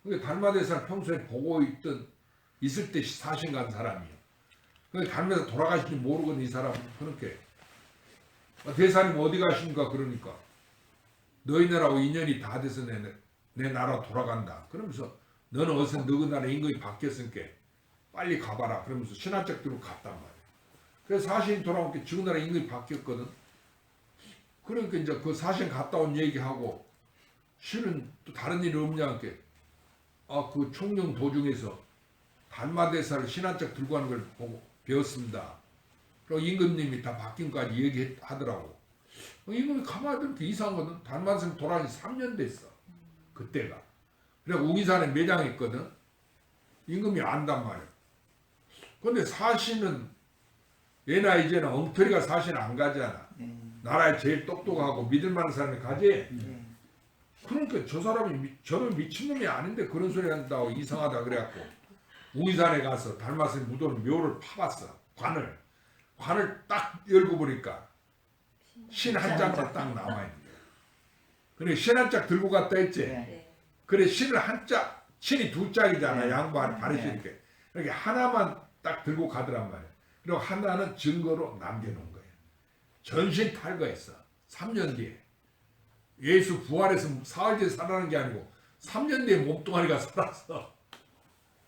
그게 달마대산 평소에 보고 있을 때 사신 간 사람이에요. 근데 달마대산 돌아가신지 모르거든 이 사람은. 그렇게 대사님 어디 가십니까? 그러니까 너희들하고 인연이 다 돼서 내 나라 돌아간다. 그러면서 너는 어서 너희 나라 임금이 바뀌었으니까 빨리 가봐라. 그러면서 신한짝 들고 갔단 말이야. 그래서 사신이 돌아온 게 지금 나라 임금이 바뀌었거든. 그러니까 이제 그 사신 갔다 온 얘기하고 실은 또 다른 일이 없냐 게 그 총령 도중에서 달마대사를 신한짝 들고 가는 걸 보고 배웠습니다. 그리고 임금님이 다 바뀐 거까지 얘기하더라고. 임금이 가만히 이렇게 이상하거든. 달마대사 돌아온 지 3년 됐어. 그때가. 그래 우기산에 매장했거든. 임금이 안단 말이야. 근데 사신은 얘나 이제는 엉터리가 사신 안 가잖아. 나라에 제일 똑똑하고 믿을 만한 사람이 가지. 그러니까 저 사람이 저는 미친놈이 아닌데 그런 소리 한다고 이상하다 그래갖고 우기산에 가서 달마스의 묻어놓은 묘를 파봤어. 관을 딱 열고 보니까 신 한 장만 딱 남아있는 거야. 그래 신 한 짝 들고 갔다 했지. 그래 신을 한 짝, 신이 두 짝이잖아. 양반 바르시니까. 이렇게 하나만 딱 들고 가더란 말이야. 그리고 하나는 증거로 남겨놓은 거예요. 전신 탈거했어. 3년 뒤에. 예수 부활해서 사흘 뒤에 살아나는 게 아니고 3년 뒤에 몸뚱아리가 살아서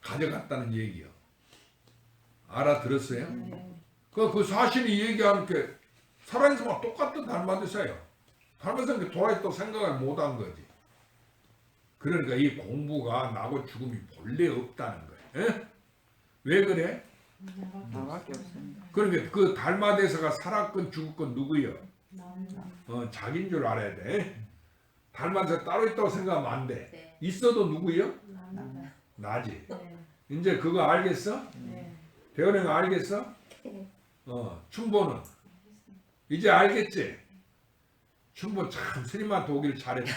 가져갔다는 얘기요. 알아들었어요? 그 사신이 얘기하는 게 살아있는 사람과 똑같은 달마대사예요. 달마대사는 돌아있다고 생각을 못한 거지. 그러니까 이 공부가 나고 죽음이 본래 없다는 거예요. 에? 왜 그래? 나밖에 없습니다. 그러니까 그 달마대사가 살았건 죽었건 누구요? 자기인 줄 알아야 돼. 달마대사 따로 있다고 생각하면 안 돼. 네. 있어도 누구요? 납니다. 나지. 네. 이제 그거 알겠어? 네. 대원이가 알겠어? 춘보는 이제 알겠지? 춘보 참 스님한테 오기를 잘했다.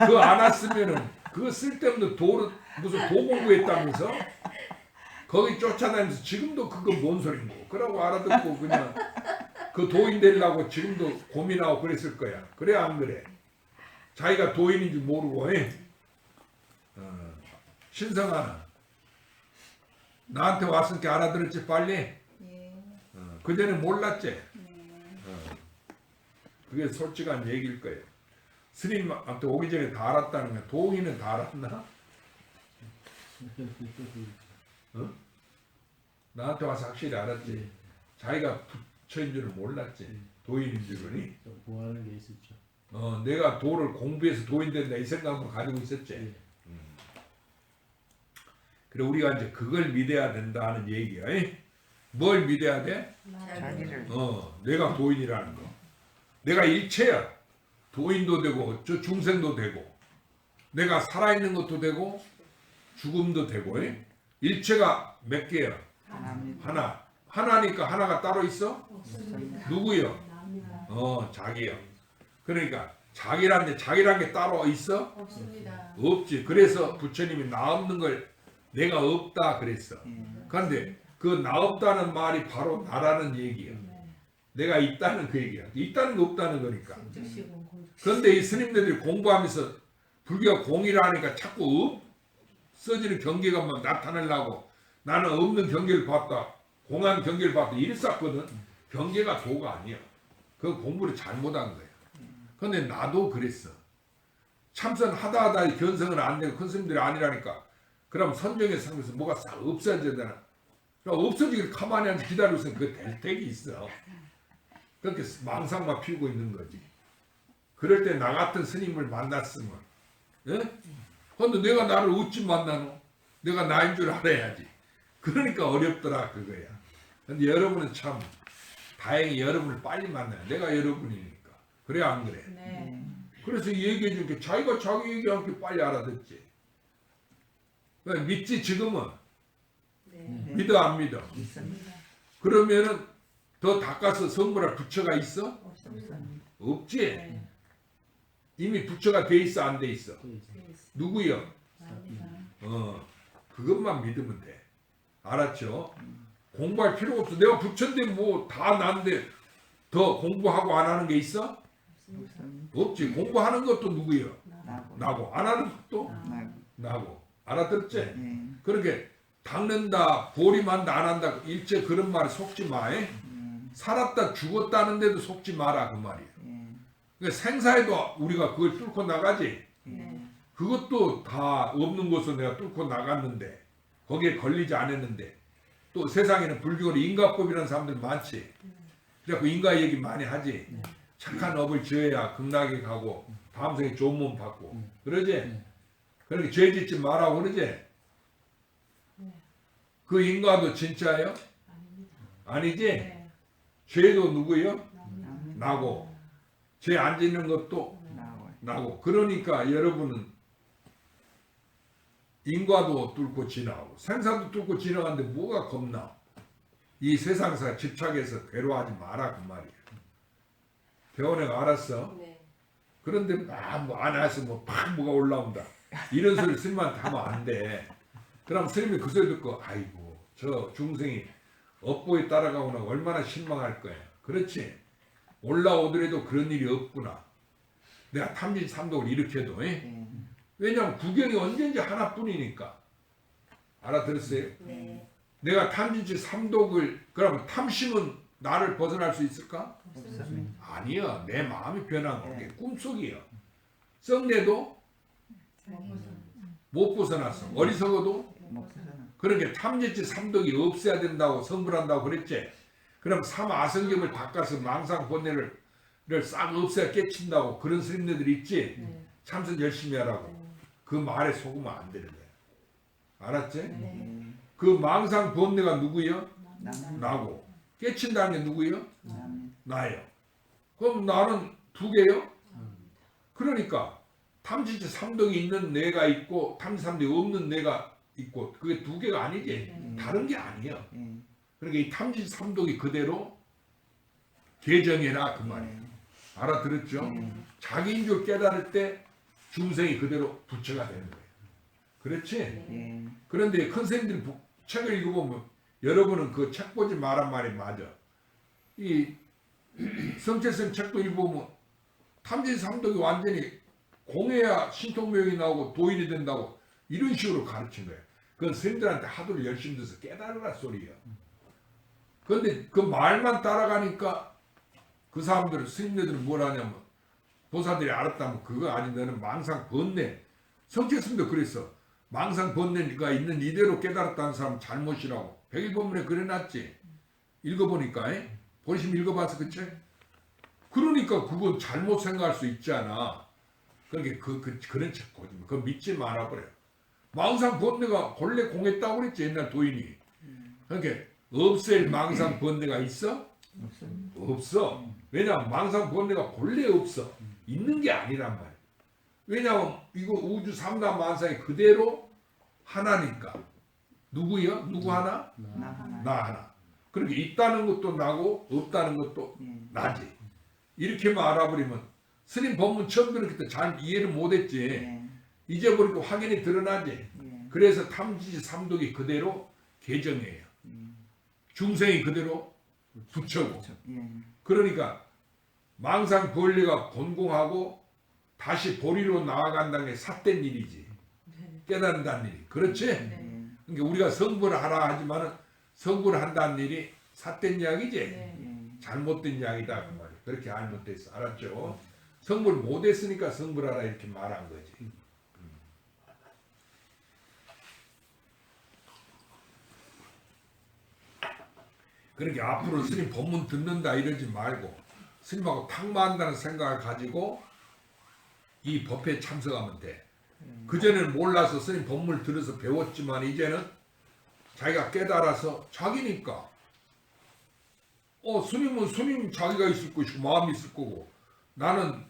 그거 안 왔으면은 그거 쓸데없는 무슨 도 공부했다면서 거기 쫓아다니면서 지금도 그거 뭔 소린고 그러고 알아듣고 그냥 그 도인 되려고 지금도 고민하고 그랬을 거야. 그래 안 그래? 자기가 도인인지 모르고 신성아 나한테 왔으니까 알아들었지 빨리? 그전에 몰랐지? 그게 솔직한 얘기일 거예요. 스님한테 오기 전에 다 알았다는 거야. 도인은 다 알았나? 나한테 와서 확실히 알았지. 자기가 부처인 줄을 몰랐지. 도인인 줄은. 구하는 게 있었죠. 내가 도를 공부해서 도인 된다 이 생각만 가지고 있었지. 예. 그래 우리가 이제 그걸 믿어야 된다는 얘기야. 뭘 믿어야 돼? 자기를 내가 도인이라는 거. 내가 일체야. 도인도 되고 저 중생도 되고 내가 살아있는 것도 되고 죽음도 되고 일체가 몇 개야? 하나입니다. 하나니까 하나가 따로 있어? 없습니다. 누구요? 납니다. 자기요. 그러니까 자기란 게 따로 있어? 없습니다. 없지. 그래서 부처님이 나 없는 걸 내가 없다 그랬어. 그런데 그 나 없다는 말이 바로 나라는 얘기야. 네. 내가 있다는 그 얘기야. 있다는 거 없다는 거니까. 즉시공 공주. 그런데 이 스님들이 공부하면서 불교가 공이라 하니까 자꾸 없어지는 경계가 나타나려고 나는 없는 경계를 봤다. 공한 경계를 봤다. 이랬었거든. 경계가 도가 아니야. 그 공부를 잘못한 거야. 그런데 나도 그랬어. 참선 하다 견성은 안 되고 큰 스님들이 아니라니까. 그럼 선정의 상에서 뭐가 싹 없어져야 되나. 없어지길 가만히 앉아 기다리고 있으면 그 대택이 있어. 그렇게 망상만 피우고 있는 거지. 그럴 때 나 같은 스님을 만났으면 근데 내가 나를 어찌 만나노? 내가 나인 줄 알아야지. 그러니까 어렵더라 그거야. 근데 여러분은 참 다행히 여러분을 빨리 만나요. 내가 여러분이니까. 그래 안 그래? 네. 그래서 얘기해 줄게. 자기가 자기 얘기한 게 빨리 알아듣지. 왜 믿지 지금은? 네. 믿어 안 믿어? 있습니다. 그러면은 더 닦아서 성불할 부처가 있어? 없습니다. 없지. 네. 이미 부처가 돼 있어 안 돼 있어? 또 이제 네. 누구요? 납니다. 그것만 믿으면 돼. 알았죠? 공부할 필요가 없어. 내가 부처인데 뭐 다 난데 더 공부하고 안 하는 게 있어? 없습니다. 없지. 공부하는 것도 누구예요? 나고. 나고. 안 하는 것도 나고. 나고. 알아들었지? 예. 그렇게 닦는다, 보림한다, 안 한다 일체 그런 말에 속지 마. 살았다 죽었다는데도 속지 마라 그 말이에요. 예. 그러니까 생사에도 우리가 그걸 뚫고 나가지. 예. 그것도 다 없는 곳으로 내가 뚫고 나갔는데 거기에 걸리지 않았는데 또 세상에는 불교로 인가법이라는 사람들 많지. 그래서 인가 얘기 많이 하지. 착한 업을 지어야 극락에 가고 다음 생에 좋은 몸 받고 그러지. 그렇게 죄 짓지 말라고 그러지. 그 인가도 진짜예요? 아니지. 네. 죄도 누구예요? 납니다. 나고. 죄 안 짓는 것도 나고. 나고. 그러니까 여러분은 인과도 뚫고 지나가고 생사도 뚫고 지나가는데 뭐가 겁나? 이 세상사 집착해서 괴로워하지 마라 그 말이에요. 배원애가 알았어. 네. 그런데 뭐안 해서 뭐팍 뭐가 올라온다. 이런 소리 스님한테 하면 안 돼. 그럼 스님이 그 소리 듣고 아이고 저 중생이 업보에 따라가고 나면 얼마나 실망할 거야. 그렇지. 올라오더라도 그런 일이 없구나. 내가 탐진 삼독을 일으켜도 예. 왜냐하면 구경이 언제든지 하나뿐이니까. 알아들었어요? 네. 내가 탐진치 삼독을 그러면 탐심은 나를 벗어날 수 있을까? 없습니다. 아니야. 내 마음이 변한 거. 네. 그게 꿈속이야. 썩내도 못 벗어났어. 어리석어도 못 벗어나. 그러니까 탐진치 삼독이 없애야 된다고 성불한다고 그랬지. 그럼 삼아성경을 닦아서 망상 본뇌를 싹 없애야 깨친다고 그런 스님들 있지. 네. 참선 열심히 하라고. 그 말에 속으면 안 되는 거야. 알았지? 예. 그 망상 본뇌가 누구예요? 납니다. 나고. 깨친다는 게 누구예요? 납니다. 나예요. 그럼 나는 두 개요? 그러니까 탐진치 삼독이 있는 내가 있고 탐진치 삼독이 없는 내가 있고 그게 두 개가 아니지. 다른 게 아니야. 예. 그러니까 이 탐진치 삼독이 그대로 개정해라 그 말이에요. 알아들었죠? 자기인 줄 깨달을 때 중생이 그대로 부처가 되는 거예요. 그렇지? 예. 그런데 큰 스님들이 책을 읽어보면 여러분은 그 책 보지 마란 말이 맞아. 이 성채스님 책도 읽어보면 탐진 삼독이 완전히 공해야 신통명이 나오고 도인이 된다고 이런 식으로 가르친 거예요. 그건 스님들한테 하도 열심히 돼서 깨달으라 소리예요. 그런데 그 말만 따라가니까 그 사람들은 스님들은 뭘 하냐면 보사들이 알았다면 그거 아니 너는 망상 번뇌. 성채스님도 그랬어. 망상 번뇌가 있는 이대로 깨달았다는 사람 잘못이라고. 백일본문에 그래놨지. 읽어보니까 보시면 읽어봐서 그 책. 그러니까 그건 잘못 생각할 수 있잖아. 그러니까 그런 책 보지 마. 그거 믿지 말아버려. 망상 번뇌가 본래 공했다고 그랬지 옛날 도인이. 그러니까 없앨 망상 번뇌가 있어? 없습니다. 없어. 왜냐하면 망상 번뇌가 본래 없어. 있는 게 아니란 말이야. 왜냐하면 이거 우주 삼단 만상이 그대로 하나니까. 누구요? 누구 하나? 나 하나. 나 하나. 그렇게 있다는 것도 나고 없다는 것도 예. 나지. 이렇게만 알아버리면 스님 법문 처음 들었을 때 잘 이해를 못했지. 예. 이제 보니까 확연히 드러나지. 예. 그래서 탐진치 삼독이 그대로 개정해요. 중생이 그대로 부처고. 예. 그러니까 망상 본래가 곤궁하고 다시 보리로 나아간다는 게 삿된 일이지. 깨닫는다는 일이. 그렇지? 예. 그러니까 우리가 성불을 하라 하지만은 성불을 한다는 일이 삿된 이야기지. 예. 잘못된 이야기다 그 말이야. 그렇게 잘못됐어. 알았죠? 성불 못했으니까 성불하라 이렇게 말한 거지. 그러니까 앞으로 스님 법문 듣는다 이러지 말고 스님하고 탁마한다는 생각을 가지고 이 법회에 참석하면 돼. 그전에는 몰라서 스님 법문을 들어서 배웠지만 이제는 자기가 깨달아서 자기니까 스님은 스님 자기가 있을 것이고 마음이 있을 거고 나는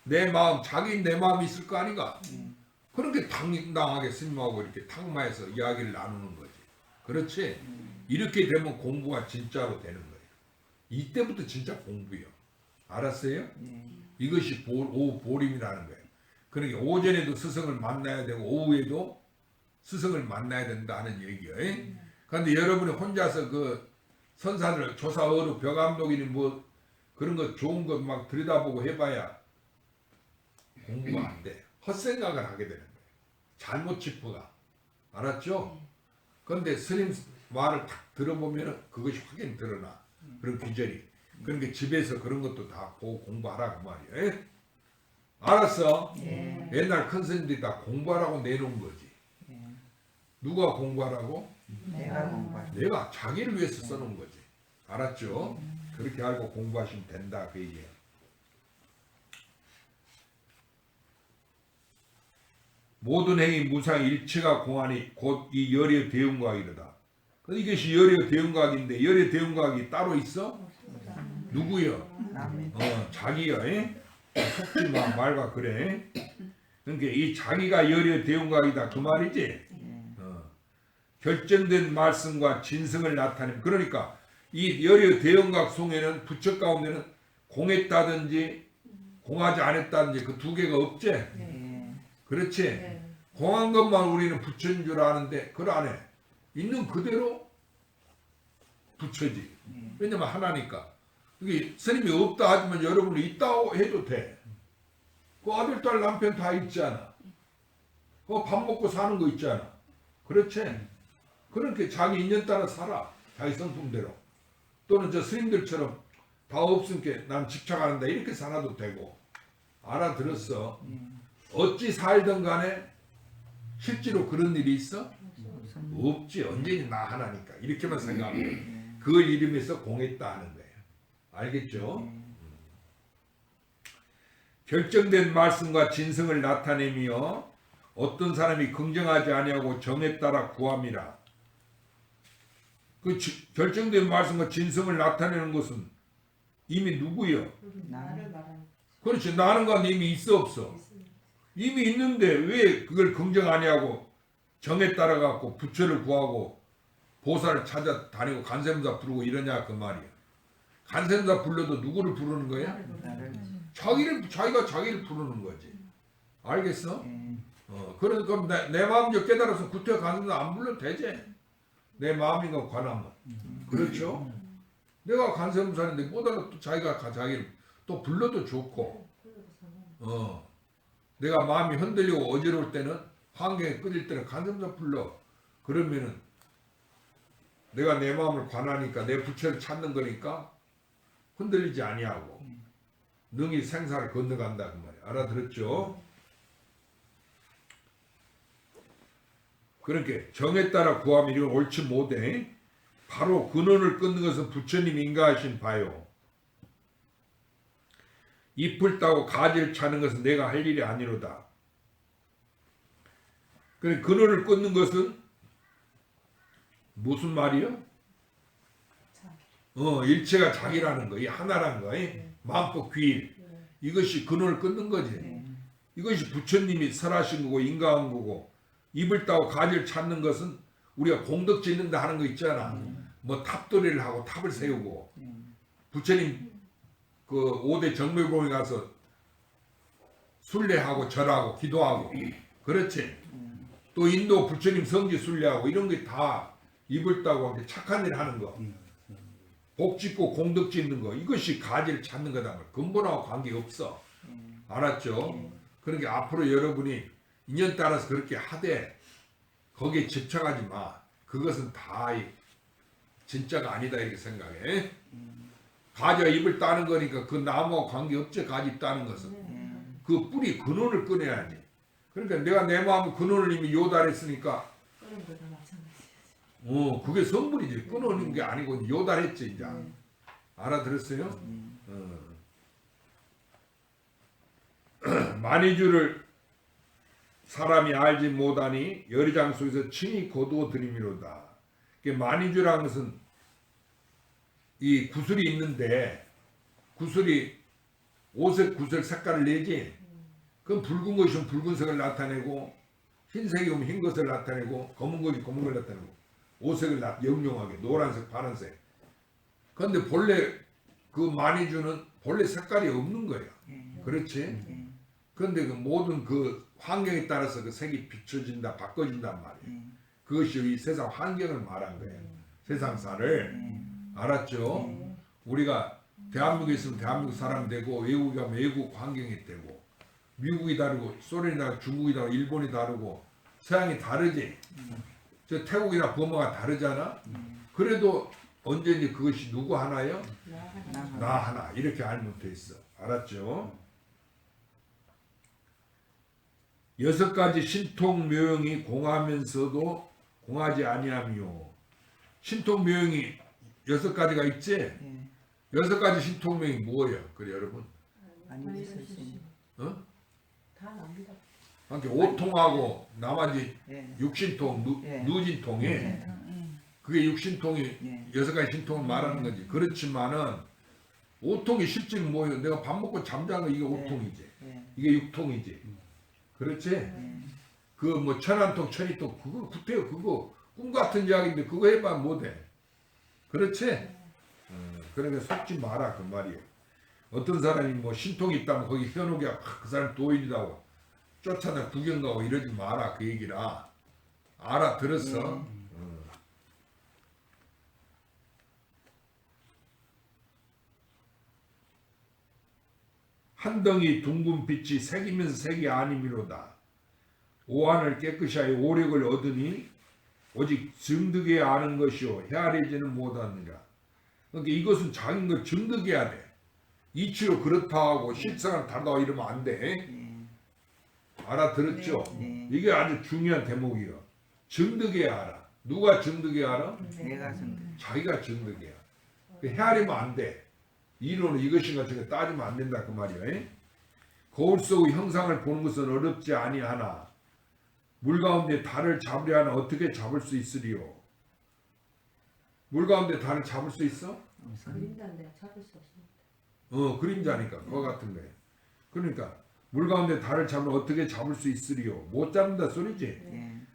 내 마음 자기 내 마음이 있을 거 아닌가. 그렇게 당당하게 스님하고 이렇게 탁마해서 이야기를 나누는 거지. 그렇지? 이렇게 되면 공부가 진짜로 되는 거예요. 이때부터 진짜 공부예요. 알았어요? 예. 이것이 오후 보림이라는 거예요. 그러니까 오전에도 스승을 만나야 되고 오후에도 스승을 만나야 된다는 얘기예요. 그런데 여러분이 혼자서 그 선사들 조사어로 벼감독이니 뭐 그런 거 좋은 거 막 들여다보고 해봐야 공부가 안 돼. 헛생각을 하게 되는 거예요. 잘못 짚어가. 알았죠? 그런데 스님 말을 딱 들어보면 그것이 확연히 드러나. 그런 귀절이. 그러니까 집에서 그런 것도 다 보고 공부하라 그 말이에요. 알았어? 네. 옛날 큰 스님들이 다 공부하라고 내놓은 거지. 누가 공부하라고? 내가 공부할 내가 자기를 위해서 써놓은 거지. 알았죠? 그렇게 알고 공부하시면 된다 그 얘기예요. 모든 행위 무상 일체가 공하니 곧 이 열의 대운과학이로다. 이것이 열의 대운과학인데 열의 대운과학이 따로 있어? 누구요? 남의 자기요. 속지마 말과 그래. 그러니까 이 자기가 열의 대운과학이다 그 말이지. 결정된 말씀과 진성을 나타내는 그러니까 이 열의 대운과학 속에는 부처 가운데는 공했다든지 공하지 않았다든지 그 두 개가 없지. 그렇지. 네. 공한 것만 우리는 부처인 줄 아는데 그걸 안 해. 있는 그대로 부처지. 왜냐면 하나니까. 이게 스님이 없다 하지만 여러분이 있다고 해도 돼. 그 아들, 딸, 남편 다 있잖아. 그 밥 먹고 사는 거 있잖아. 그렇지? 그렇게 자기 인연 따라 살아. 자기 성품대로. 또는 저 스님들처럼 다 없으니까 난 집착한다 이렇게 살아도 되고. 알아들었어? 어찌 살든 간에 실제로 그런 일이 있어? 없지. 언제니 나 하나니까. 이렇게만 생각하고 그 이름에서 공했다 하는 거예요. 알겠죠? 결정된 말씀과 진성을 나타내며 어떤 사람이 긍정하지 아니하고 정에 따라 구함이라. 그 결정된 말씀과 진성을 나타내는 것은 이미 누구요? 나를 말하는 그렇지. 나는 건 이미 있어 없어? 이미 있는데 왜 그걸 긍정 아니하고 정에 따라 갖고 부처를 구하고 보살을 찾아다니고 간세음사 부르고 이러냐 그 말이야. 간세음사 불러도 누구를 부르는 거야? 나를 자기가 자기를 부르는 거지. 알겠어? 그러니까 내 마음을 깨달아서 구태 간세음사 안 불러도 되지. 내 마음인가 관하면. 그렇죠? 내가 간세음사인데 못 알아 또 자기가 자기를 또 불러도 좋고. 내가 마음이 흔들리고 어지러울 때는 환경에 끌릴 때는 간세음사 불러. 그러면은 내가 내 마음을 관하니까 내 부처를 찾는 거니까 흔들리지 아니하고 능히 생사를 건너간다 그 말이야. 알아들었죠? 그러니까 정에 따라 구하면 이건 옳지 못해. 바로 근원을 끊는 것은 부처님이 인가하신 바요. 잎을 따고 가지를 차는 것은 내가 할 일이 아니로다. 그러니까 근원을 끊는 것은 무슨 말이요? 일체가 자기라는 거, 이 하나라는 거, 만법 귀일. 이것이 근원을 끊는 거지. 이것이 부처님이 설하신 거고 인가한 거고. 입을 따고 가지를 찾는 것은 우리가 공덕 짓는다 하는 거 있잖아. 뭐 탑돌이를 하고 탑을 세우고. 부처님 그 5대 정묘봉에 가서 순례하고 절하고 기도하고. 그렇지. 또 인도 부처님 성지 순례하고 이런 게 다 입을 따고 착한 일 하는 거. 복 짓고 공덕 짓는 거. 이것이 가지를 찾는 거다. 근본하고 관계없어. 알았죠? 그러니까 앞으로 여러분이 인연 따라서 그렇게 하되 거기에 집착하지 마. 그것은 다 진짜가 아니다 이렇게 생각해. 가지가 잎을 따는 거니까 그 나무와 관계없지. 가지 따는 것은. 그 뿌리 근원을 끊어야지. 그러니까 내가 내 마음의 근원을 이미 요달했으니까 그런 거나 마찬가지야. 그게 성분이지. 끊어는 게 아니고 요달했지 이제. 알아들었어요? 만이주를 사람이 알지 못하니 열의장 속에서 친히 거두어 드림이로다. 만이주라는 것은 이 구슬이 있는데 구슬이 오색 구슬 색깔을 내지. 그럼 붉은 것이면 붉은색을 나타내고 흰색이 오면 흰 것을 나타내고 검은 것이 검은 걸 나타내고 오색을 영롱하게 노란색 파란색. 그런데 본래 그 만이주는 본래 색깔이 없는 거야. 그렇지? 그런데 그 모든 그 환경에 따라서 그 색이 비춰진다, 바꿔진단 말이에요. 그것이 이 세상 환경을 말한 거예요. 세상사를. 알았죠? 우리가 대한민국에 있으면 대한민국 사람 되고, 외국에 가면 외국 환경이 되고, 미국이 다르고, 소련이 다르고, 중국이 다르고, 일본이 다르고, 서양이 다르지. 저 태국이나 버마가 다르잖아. 그래도 언제든지 그것이 누구 하나요? 나 하나. 이렇게 알면 돼 있어. 알았죠? 6가지 신통묘용이 공하면서도 공하지 아니하며. 신통묘용이 6가지가 있지? 6가지 신통묘용이 뭐예요? 그래 여러분? 아니 있으신. 어? 다 납니다. 그러니까 오통하고 나머지 예. 육신통, 예. 누진통이 그게 육신통이 6가지 신통을 말하는 거지. 그렇지만은 오통이 실제는 뭐예요? 내가 밥 먹고 잠자는 거 이게 오통이지. 이게 육통이지. 그렇지? 그 뭐 천안통, 천이통 그거 구태여 그거 꿈 같은 이야기인데 그거 해봐 못해. 그렇지? 그러니까 속지 마라 그 말이에요. 어떤 사람이 뭐 신통이 있다면 거기 현옥이야 그 사람 도인이라고 쫓아내 구경 가고 이러지 마라 그 얘기라. 알아들었어? 한 덩이 둥근 빛이 색이면서 색이 아니미로다. 오한을 깨끗이 하여 오력을 얻으니 오직 증득해야 아는 것이요 헤아리지는 못하느니라. 그러니까 이것은 자기인 걸 증득해야 돼. 이치로 그렇다 하고 실상은 다르다 이러면 안 돼. 알아들었죠? 이게 아주 중요한 대목이요. 증득해야 알아. 누가 증득해야 알아? 내가 증득. 자기가 증득해야. 헤아리면 안 돼. 이론은 이것인가 저게 따지면 안 된다 그 말이야. 거울 속의 형상을 보는 것은 어렵지 아니하나 물 가운데 달을 잡으려 하나 어떻게 잡을 수 있으리요? 물 가운데 달을 잡을 수 있어? 그림자인데 잡을 수 없습니다. 그림자니까 그거 같은 거예요. 그러니까 물 가운데 달을 잡으면 어떻게 잡을 수 있으리요? 못 잡는다 소리지.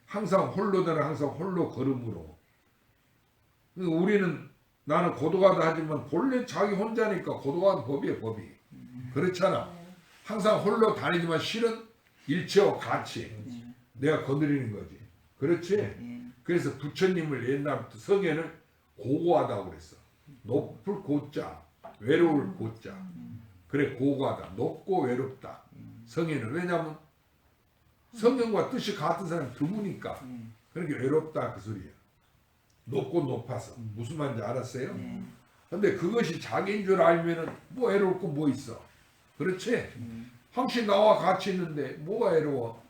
항상 홀로다는 항상 홀로 걸음으로. 우리는 나는 고도가다 하지만 본래 자기 혼자니까 고도가는 법이에요 법이. 그렇잖아. 항상 홀로 다니지만 실은 일체와 같이 내가 거느리는 거지. 그렇지? 그래서 부처님을 옛날부터 성에는 고고하다고 그랬어. 높을 고자, 외로울 고자. 그래 고고하다. 높고 외롭다. 성에는 왜냐하면 성경과 뜻이 같은 사람이 드무니까. 그러니까 외롭다 그 소리야. 높고 높아서. 무슨 말인지 알았어요? 근데 그것이 자기인 줄 알면은 뭐 외로울 거 뭐 있어. 그렇지? 항상 나와 같이 있는데 뭐가 외로워?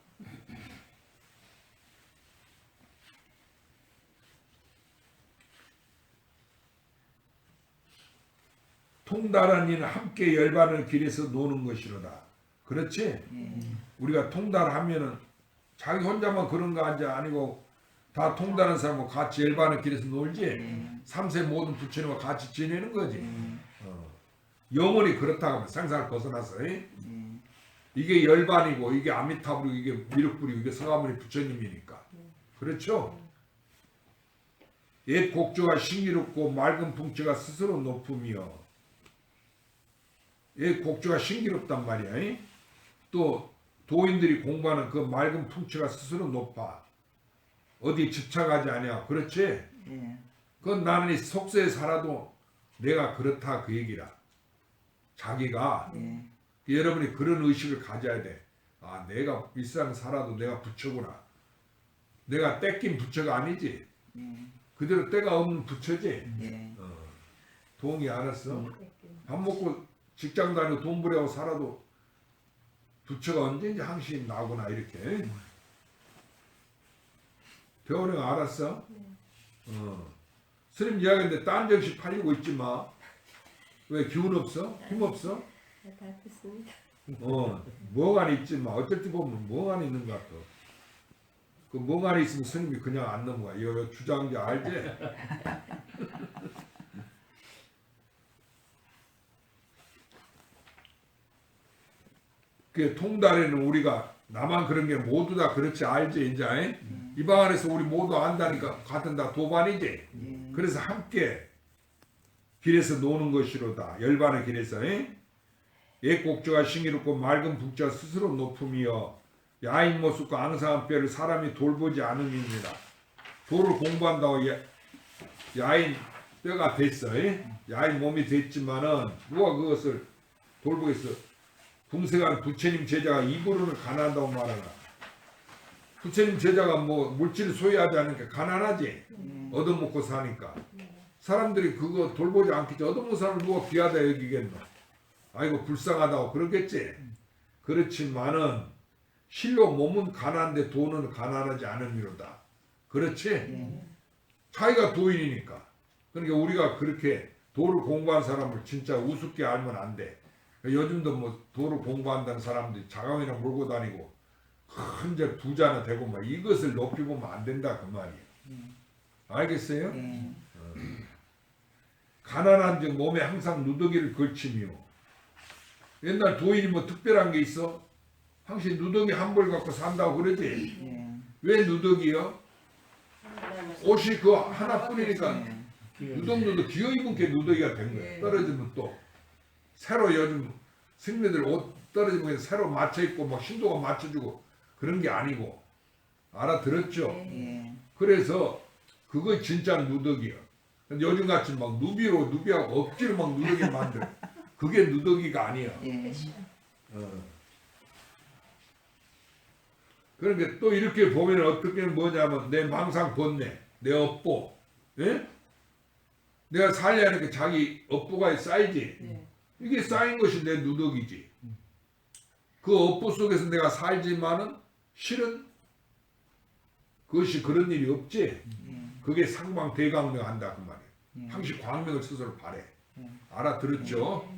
통달한 이는 함께 열반을 길에서 노는 것이로다. 그렇지? 우리가 통달하면은 자기 혼자만 그런 거 아니고 다 통달한 사람하고 같이 열반을 길에서 놀지. 삼세 모든 부처님과 같이 지내는 거지. 영원히 그렇다고 하면 상상을 벗어나서 이게 열반이고 이게 아미타불이고 이게 미륵불이고 이게 서가모니 부처님이니까. 그렇죠? 옛 곡조가 신기롭고 맑은 풍채가 스스로 높으며 옛 곡조가 신기롭단 말이야. 또 도인들이 공부하는 그 맑은 풍채가 스스로 높아. 어디 집착하지 않냐. 그렇지? 그건 나는 이 속세에 살아도 내가 그렇다 그 얘기라. 자기가 여러분이 그런 의식을 가져야 돼. 아 내가 일상 살아도 내가 부처구나. 내가 떼낀 부처가 아니지. 그대로 때가 없는 부처지. 동의 알았어? 밥 먹고 직장 다니고 돈 벌이하고 살아도 부처가 언제인지 항시 나구나 이렇게. 대원이가 알았어? 스님 이야기인데 딴 정신 팔리고 있지 마. 왜 기운 없어? 힘 없어? 다 됐습니다. 멍하니 있지 마. 어쩔 때 보면 멍하니 있는 것 같아. 그 멍하니 있으면 스님이 그냥 안 넘어가. 이 주장자 알지? 그 통달에는 우리가 나만 그런 게 모두 다 그렇지 알지 이제? 이 방 안에서 우리 모두 안다니까 같은 다 도반이지. 그래서 함께 길에서 노는 것이로다. 열반의 길에서 애곡자가 싱이롭고 맑은 북자 스스로 높음이여 야인 모습과 앙상한 뼈를 사람이 돌보지 않음입니다. 도를 공부한다고 야인 뼈가 됐어. 야인 몸이 됐지만은 누가 그것을 돌보겠어. 궁색한 부처님 제자가 입으로는 가난하다고 말하나. 부처님 제자가 뭐 물질을 소유하지 않으니까 가난하지. 얻어먹고 사니까. 사람들이 그거 돌보지 않겠지. 얻어먹는 사람을 누가 귀하다 여기겠노. 아이고 불쌍하다고 그러겠지. 그렇지만은 실로 몸은 가난한데 돈은 가난하지 않음이로다. 그렇지? 자기가 도인이니까. 그러니까 우리가 그렇게 도를 공부한 사람을 진짜 우습게 알면 안 돼. 요즘도 뭐 도를 공부한다는 사람들이 자강이나 몰고 다니고 큰저 부자나 되고 막 이것을 높이 보면 안 된다 그 말이에요. 알겠어요? 가난한 즉 몸에 항상 누더기를 걸치며. 옛날 도인이 뭐 특별한 게 있어? 항상 누더기 한 벌 갖고 산다고 그러지? 왜 누더기요? 옷이 그 하나뿐이니까 누더기도 기어 입은 게 누더기가 된 거야. 떨어지면 또 새로 요즘 스님들 옷 떨어지면 새로 맞춰 입고 막 신도가 맞춰주고 그런 게 아니고 알아들었죠? 그래서 그거 진짜 누더기야. 근데 요즘같이 막 누비하고 억지로 막 누더기 만들어. 그게 누더기가 아니야. 그러니까 또 이렇게 보면 어떻게 뭐냐면 내 망상 번뇌, 내 업보, 예? 내가 살려니까 자기 업보가 쌓이지. 이게 쌓인 것이 내 누더기지. 그 업보 속에서 내가 살지만은 실은 그것이 그런 일이 없지. 그게 상방 대광명 한다 그 말이에요. 항시 광명을 스스로 바래. 알아들었죠?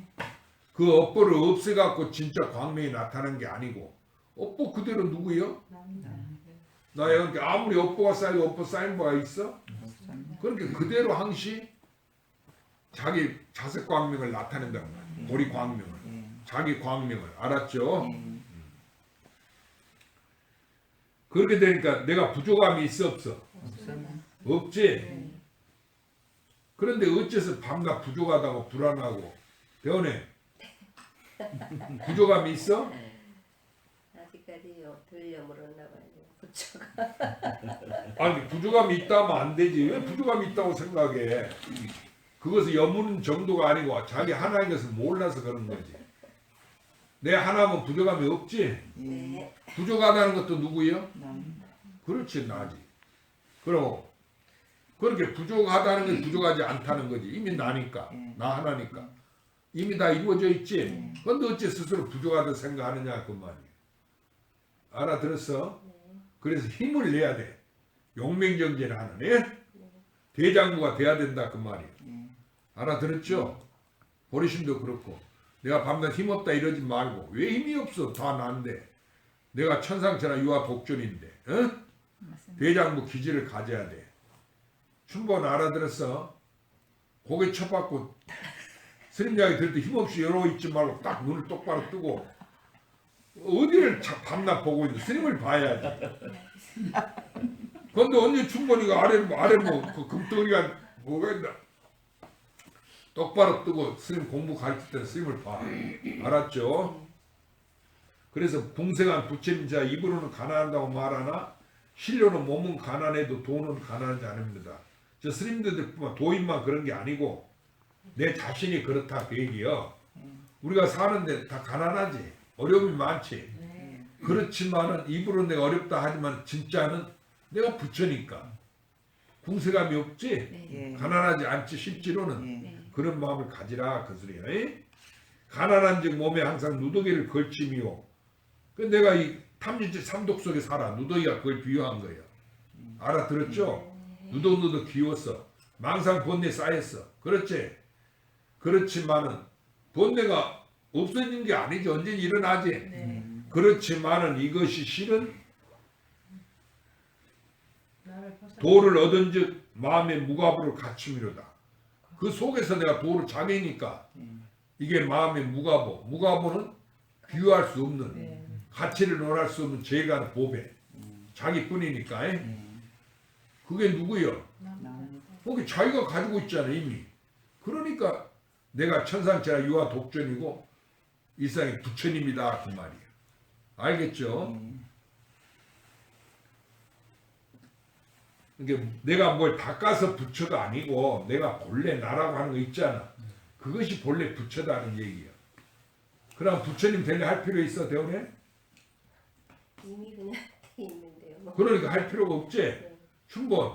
그 업보를 없애갖고 진짜 광명이 나타난 게 아니고 업보 그대로 누구요? 나야 그러니까 아무리 업보가 쌓이고 업보 쌓인 바가 있어? 그러니까 그대로 항시 자기 자색 광명을 나타낸다는 거야. 우리 광명을. 자기 광명을. 알았죠? 그렇게 되니까 내가 부족함이 있어 없어? 없지? 그런데 어째서 밤낮 부족하다고 불안하고 배우네? 부족함이 있어? 아직까지 들려 모르나 봐요. 부처가. 아니 부족함이 있다면 안 되지. 왜 부족함이 있다고 생각해? 그것은 여무는 정도가 아니고 자기 하나인 것을 몰라서 그런 거지. 내 하나면 부족함이 없지? 네. 부족하다는 것도 누구예요? 그렇지 나지. 그리고 그렇게 부족하다는 게 부족하지 않다는 거지. 이미 나니까. 나 하나니까. 이미 다 이루어져 있지. 그런데 어째 스스로 부족하다 생각하느냐 그 말이에요. 알아들었어? 그래서 힘을 내야 돼. 용맹정진을 하는 애. 대장부가 돼야 된다 그 말이에요. 알아들었죠? 보리심도 그렇고 내가 밤낮 힘없다 이러지 말고 왜 힘이 없어? 다 난데 내가 천상천하 유아 독존인데 대장부 기질을 가져야 돼. 춘보는 알아들었어? 고개 쳐받고 스님 이야기 들을 때 힘없이 열어 있지 말고 딱 눈을 똑바로 뜨고 어디를 밤낮 보고 있는데 스님을 봐야지. 그런데 언제 춘보니가 아래 뭐 금덩이가 뭐가 있나 똑바로 뜨고 스님 공부 가르칠 때 스님을 봐. 알았죠? 그래서 궁색한 부처님자 입으로는 가난한다고 말하나 실로는 몸은 가난해도 돈은 가난하지 않습니다. 저 스님들뿐만 도인만 그런 게 아니고 내 자신이 그렇다 그 얘기요. 우리가 사는데 다 가난하지. 어려움이 많지. 그렇지만은 입으로 내가 어렵다 하지만 진짜는 내가 부처니까 궁색함이 없지. 가난하지 않지 실제로는. 그런 마음을 가지라 그 소리야. 가난한즉 몸에 항상 누더기를 걸치미요. 그 내가 이 탐진치 삼독 속에 살아. 누더기가 그걸 비유한 거예요. 알아들었죠? 누더누더 기웠어. 망상 번뇌 쌓였어. 그렇지? 그렇지만은 번뇌가 없어진 게 아니지. 언제는 일어나지. 그렇지만은 이것이 실은 도를 얻은즉 마음의 무가부를 갖춤이로다. 그 속에서 내가 도를 자기니까 이게 마음의 무가보. 무가보는 비유할 수 없는 가치를 논할 수 없는 제가 보배. 자기뿐이니까. 그게 누구요? 그게 자기가 가지고 있잖아 이미. 그러니까 내가 천상천하 유아 독존이고 이 사람이 부처님이다 그 말이에요. 알겠죠? 그러니까 내가 뭘 닦아서 부처가 아니고 내가 본래 나라고 하는 거 있잖아. 그것이 본래 부처다는 얘기야. 그럼 부처님 되려 할 필요 있어 대원에? 이미 그냥 돼 있는데요. 뭐. 그러니까 할 필요가 없지. 충분.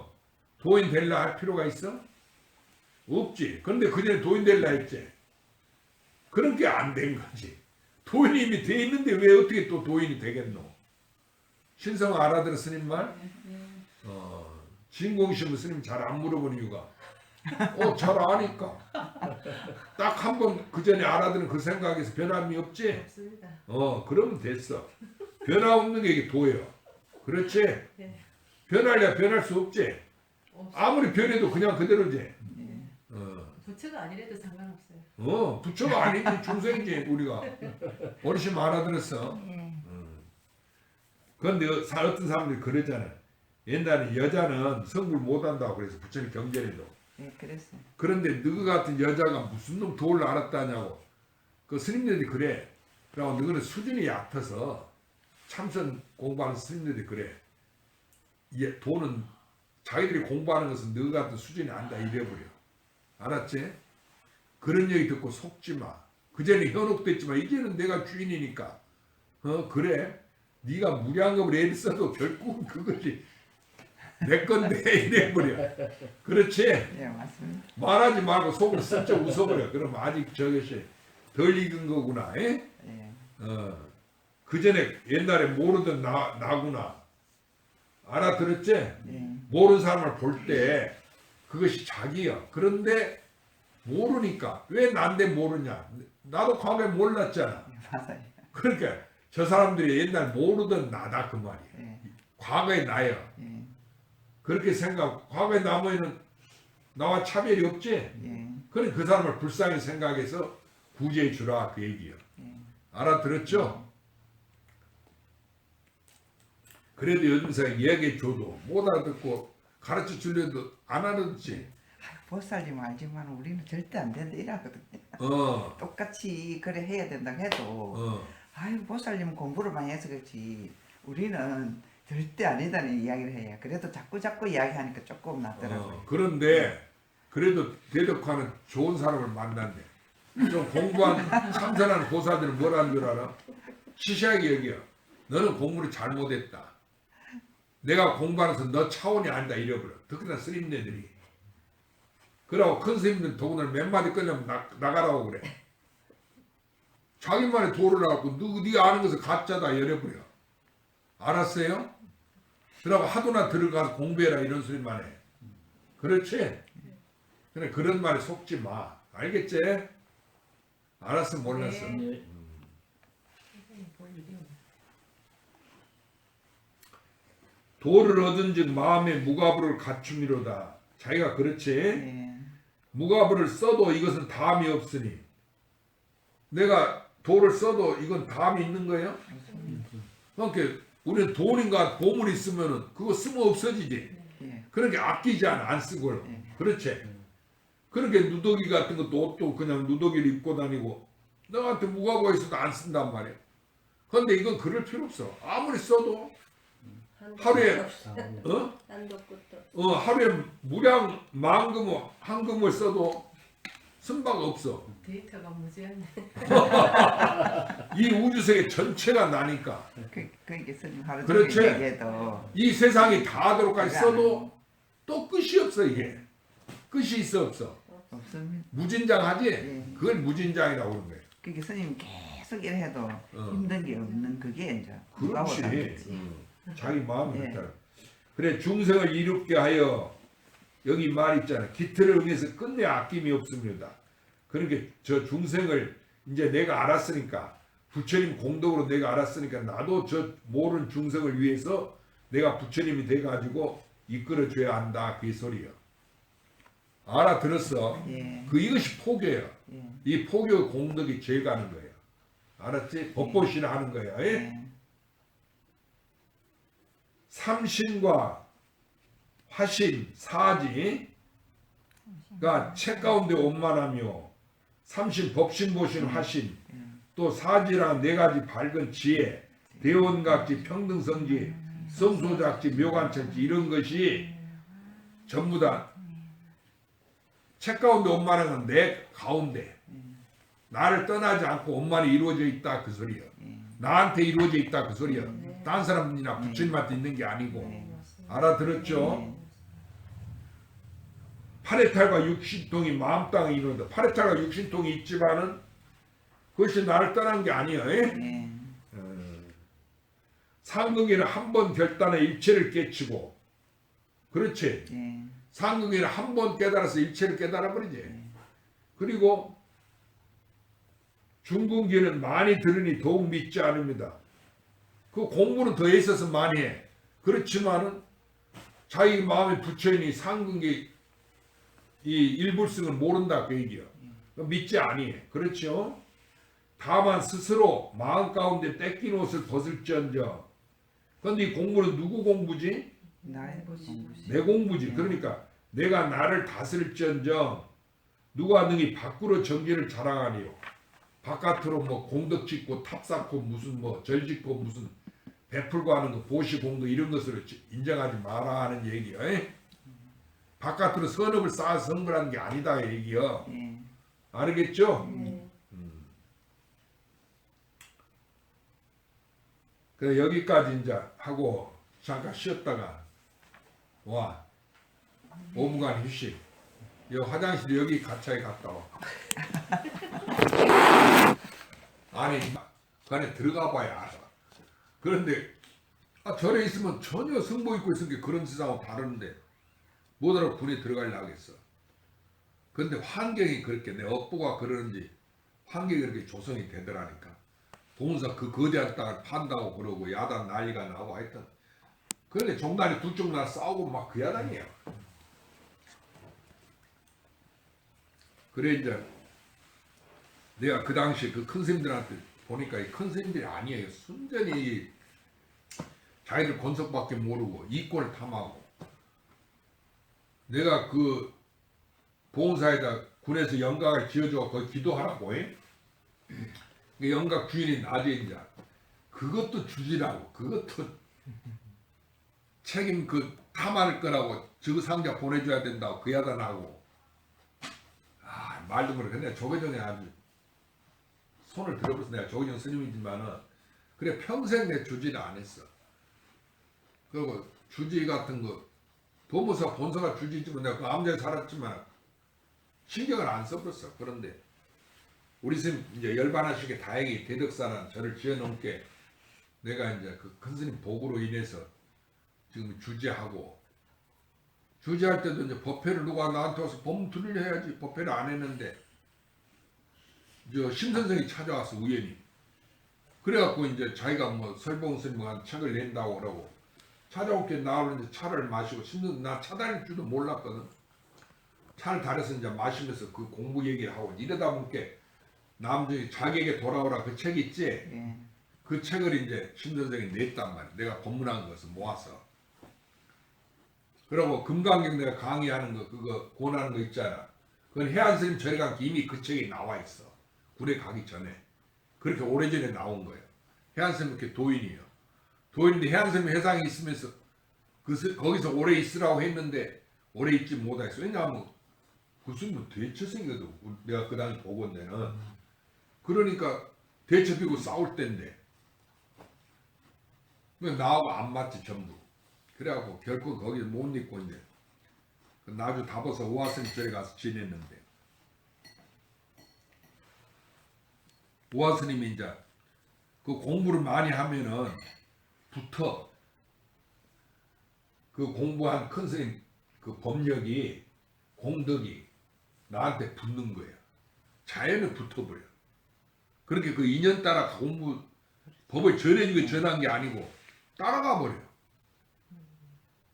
도인 되려 할 필요가 있어? 없지. 그런데 그전에 도인 되려 했지. 그런 게 안 된 거지. 도인이 이미 돼 있는데 왜 어떻게 또 도인이 되겠노? 신성 알아들어 스님 말? 진공심은 스님 잘 안 물어본 이유가 잘 아니까. 딱 한 번 그 전에 알아들은 그 생각에서 변함이 없지? 없습니다. 그러면 됐어. 변화 없는 게 이게 도예요. 그렇지? 네. 변할래 변할 수 없지? 아무리 변해도 그냥 그대로지? 부처가 아니래도 상관없어요. 부처가 아니지 중생이지 우리가. 어르신 알아들었어? 예. 그런데 어떤 사람들이 그러잖아. 옛날에 여자는 성불 못한다고 그래서 부처님 경전에도. 예, 그랬어요. 그런데 너희 같은 여자가 무슨 놈 도를 알았다냐고. 그 스님들이 그래. 그러고 너희는 수준이 얕아서 참선 공부하는 스님들이 그래. 도는 자기들이 공부하는 것은 너희 같은 수준이 안다 이래버려. 알았지? 그런 얘기 듣고 속지 마. 그전에 현혹됐지만 이제는 내가 주인이니까. 그래. 네가 무량겁을 애를 써도 결국은 그것이 내 건데 이래버려. 그렇지? 예, 맞습니다. 말하지 말고 속으로 슬쩍 웃어버려. 그럼 아직 저것이 덜 익은 거구나. 에? 예. 그 전에 옛날에 모르던 나구나. 알아들었지? 예. 모르는 사람을 볼 때 그것이 자기야. 그런데 모르니까 왜 난데 모르냐? 나도 과거에 몰랐잖아. 맞아요. 그러니까 저 사람들이 옛날 모르던 나다 그 말이야. 예. 과거의 나야. 예. 그렇게 생각. 과거의 나머지는 나와 차별이 없지? 예. 그래 그 사람을 불쌍히 생각해서 구제해 주라 그 얘기야. 예. 알아들었죠? 그래도 요즘 사람 이야기해 줘도 못 알아듣고 가르쳐 주려도 안 알아듣지. 보살님 알지만 우리는 절대 안 된다 이러거든요. 어, 똑같이 그래 해야 된다고 해도 어, 아유 보살님은 공부를 많이 해서 그렇지 우리는 절대 아니다는 이야기를 해요. 그래도 자꾸 이야기하니까 조금 낫더라고요. 그런데 그래도 대덕화는 좋은 사람을 만난대. 좀 공부한 참선하는 보살들은 뭐라는 줄 알아? 시시하게 여겨. 너는 공부를 잘못했다. 내가 공부하면서 너 차원이 아니다 이래버려. 특히나 스님네들이. 그러고 큰 스님들 더구나 몇 마디 끊으면 나가라고 그래. 자기만의 도를 알고 네가 아는 것을 가짜다 이래버려. 알았어요? 그러고 하도나 들어가서 공부해라 이런 소리만 해. 그렇지? 그래 그런 말에 속지 마. 알겠지? 알았어 몰랐어. 네. 도를 얻은 즉 마음의 무가부를 갖춤이로다. 자기가 그렇지? 예. 무가부를 써도 이것은 다음이 없으니 내가 도를 써도 이건 다음이 있는 거예요? 그러니까 우리는 돈인가 보물이 있으면은 그거 쓰면 없어지지. 예. 그러니까 아끼지 않아 안 쓰고. 예. 그렇지? 그러니까 누더기 같은 것도 옷도 그냥 누더기를 입고 다니고 너한테 무가부가 있어도 안 쓴단 말이야. 그런데 이건 그럴 필요 없어. 아무리 써도 하루에 한도 끝도 하루에 무량 만금을 한금을 써도 쓴바가 없어. 데이터가 무제한. 이 우주세계 전체가 나니까 그러니까 스님 하루 그렇지. 종일 얘기해도 이 세상이 다하도록까지 써도 또 끝이 없어 이게. 끝이 있어 없어. 없습니다. 무진장하지? 예. 그걸 무진장이라고 그러는 거예요. 그러니까 스님 계속 일해도 힘든 게 없는 그게 이제 그렇지. 거지. 자기 마음이 예. 그렇다. 그래 중생을 이롭게 하여 여기 말 있잖아. 기틀을 응해서 끝내 아낌이 없습니다. 그러니까 저 중생을 이제 내가 알았으니까 부처님 공덕으로 내가 알았으니까 나도 저 모르는 중생을 위해서 내가 부처님이 돼가지고 이끌어줘야 한다. 그게 소리야. 알아들었어? 예. 이것이 포교예요. 예. 이 포교 공덕이 제일 가는 거예요. 알았지? 법보시를 하는 거예요. 예? 예. 삼신과 화신, 사지 가 책 가운데 원만하며 삼신, 법신, 보신, 화신 또 사지랑 네 가지 밝은 지혜, 대원각지, 평등성지, 성소작지, 묘관천지 이런 것이 전부 다 책 가운데 원만한 건 내 가운데 나를 떠나지 않고 원만히 이루어져 있다 그 소리야. 나한테 이루어져 있다 그 소리야. 딴 사람이나 부처님한테 있는 게 아니고. 알아들었죠? 파레탈과 육신통이 마음 땅에 이루어다. 파레탈과 육신통이 있지만은 그것이 나를 떠난 게 아니야. 예. 상극에는 한 번 결단해 일체를 깨치고, 그렇지. 예. 상극에는 한 번 깨달아서 일체를 깨달아 버리지. 그리고 중궁기는 많이 들으니 더욱 믿지 않습니다. 그 공부는 더 있어서 많이 해. 그렇지만은 자기 마음에 부처인이 상극이 이 일불승을 모른다 그 얘기야. 믿지 아니해. 그렇죠? 다만 스스로 마음 가운데 뺏긴 옷을 벗을지언정. 그런데 이 공부는 누구 공부지? 나의 공부지. 내 공부지. 그러니까 내가 나를 다스릴지언정 누가 능히 밖으로 정기를 자랑하니요. 바깥으로 뭐 공덕 짓고 탑 쌓고 무슨 뭐 절 짓고 무슨 베풀고 하는 거 보시 공덕 이런 것으로 인정하지 마라 하는 얘기야. 바깥으로 선업을 쌓아서 성불하는 게 아니다 얘기야. 예. 알겠죠? 네. 그래 여기까지 이제 하고 잠깐 쉬었다가 와 5분간 휴식. 여 화장실 여기 가차에 갔다 와. 아니 그 안에 들어가 봐야 알아. 그런데 절에 있으면 전혀 승복 입고 있은 게 그런 세상하고 다른데 뭐더러 군에 들어가려 하겠어. 근데 환경이 그렇게 내 업보가 그러는지 환경이 그렇게 조성이 되더라니까. 봉사 그 거대한 땅을 판다고 그러고 야단 난리가 나고 하여튼 그런데 종단이 두 쪽 날 싸우고 막 그 야단이에요. 그래 이제 내가 그 당시에 그 큰 스님들한테 보니까 이 큰 스님들이 아니에요. 순전히 자기들 권속밖에 모르고 이권을 탐하고 내가 그 보험사에다 군에서 영각을 지어줘 거기 기도하라고 해. 그 영각 주인이 나중에 이제 그것도 주지라고 그것도 책임 그 탐할 거라고 저 상자 보내줘야 된다고 그 야단하고 말도 모르겠네. 내가 조계종에 아주 손을 들어버려서 내가 조계종 스님이지만은 그래 평생 내 주지를 안 했어. 그리고 주지 같은 거 도무사 본사가 주지지만 내가 그 암자에 살았지만 신경을 안 써버렸어. 그런데 우리 스님 이제 열반하시게 다행히 대덕사는 저를 지어놓게 내가 이제 그 큰 스님 복으로 인해서 지금 주지하고 주지할 때도 이제 법회를 누가 나한테 와서 법문을 해야지 법회를 안 했는데 저 심선생이 찾아와서 우연히 그래갖고 이제 자기가 뭐 설봉 스님한 책을 낸다고 그러고 찾아올게 나오는데 차를 마시고 심선 나 차 다닐 줄도 몰랐거든. 차를 달여서 이제 마시면서 그 공부 얘기를 하고 이러다 보니까 남중이 자기에게 돌아오라 그 책 있지? 예. 그 책을 이제 심선생이 냈단 말이야. 내가 법문한 것을 모아서. 그리고 금강경 내가 강의하는 거 그거 권하는 거 있잖아. 그건 해안스님 절에 간 이미 그 책이 나와 있어. 굴에 가기 전에. 그렇게 오래전에 나온 거예요. 해안스님 이렇게 도인이에요. 도인인데 해안스님 회상이 있으면서 거기서 오래 있으라고 했는데 오래 있지 못했어. 왜냐하면 그 스님은 대처생이거든. 내가 그 당시 보고 온 데는. 그러니까 대처 피고 싸울 때인데 나하고 안 맞지 전부. 그래갖고 결코 거기 못 있고 이제 나주 다보서 우화스님 절에 가서 지냈는데 우화스님이 이제 그 공부를 많이 하면은 붙어 그 공부한 큰 스님 그 법력이 공덕이 나한테 붙는 거야. 자연에 붙어버려. 그렇게 그 인연 따라 공부 법을 전해주고 전한 게 아니고 따라가 버려.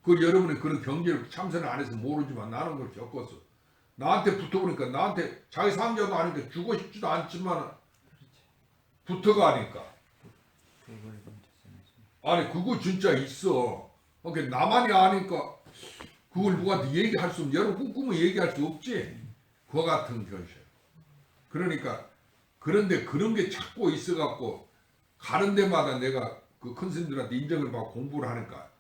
그 여러분이 그런 경제를 참선을 안 해서 모르지만 나는 그걸 겪었어. 나한테 붙어보니까 나한테 자기 상자도 아니까 주고 싶지도 않지만 붙어가니까. 아니 그거 진짜 있어. 그러니까 나만이 아니까 그걸 누구한테 얘기할 수 없지. 여러분 꿈꾸면 얘기할 수 없지. 그와 같은 현실. 그러니까 그런데 그런 게 자꾸 있어갖고 가는 데마다 내가 그 큰 스님들한테 인정을 받고 공부를 하니까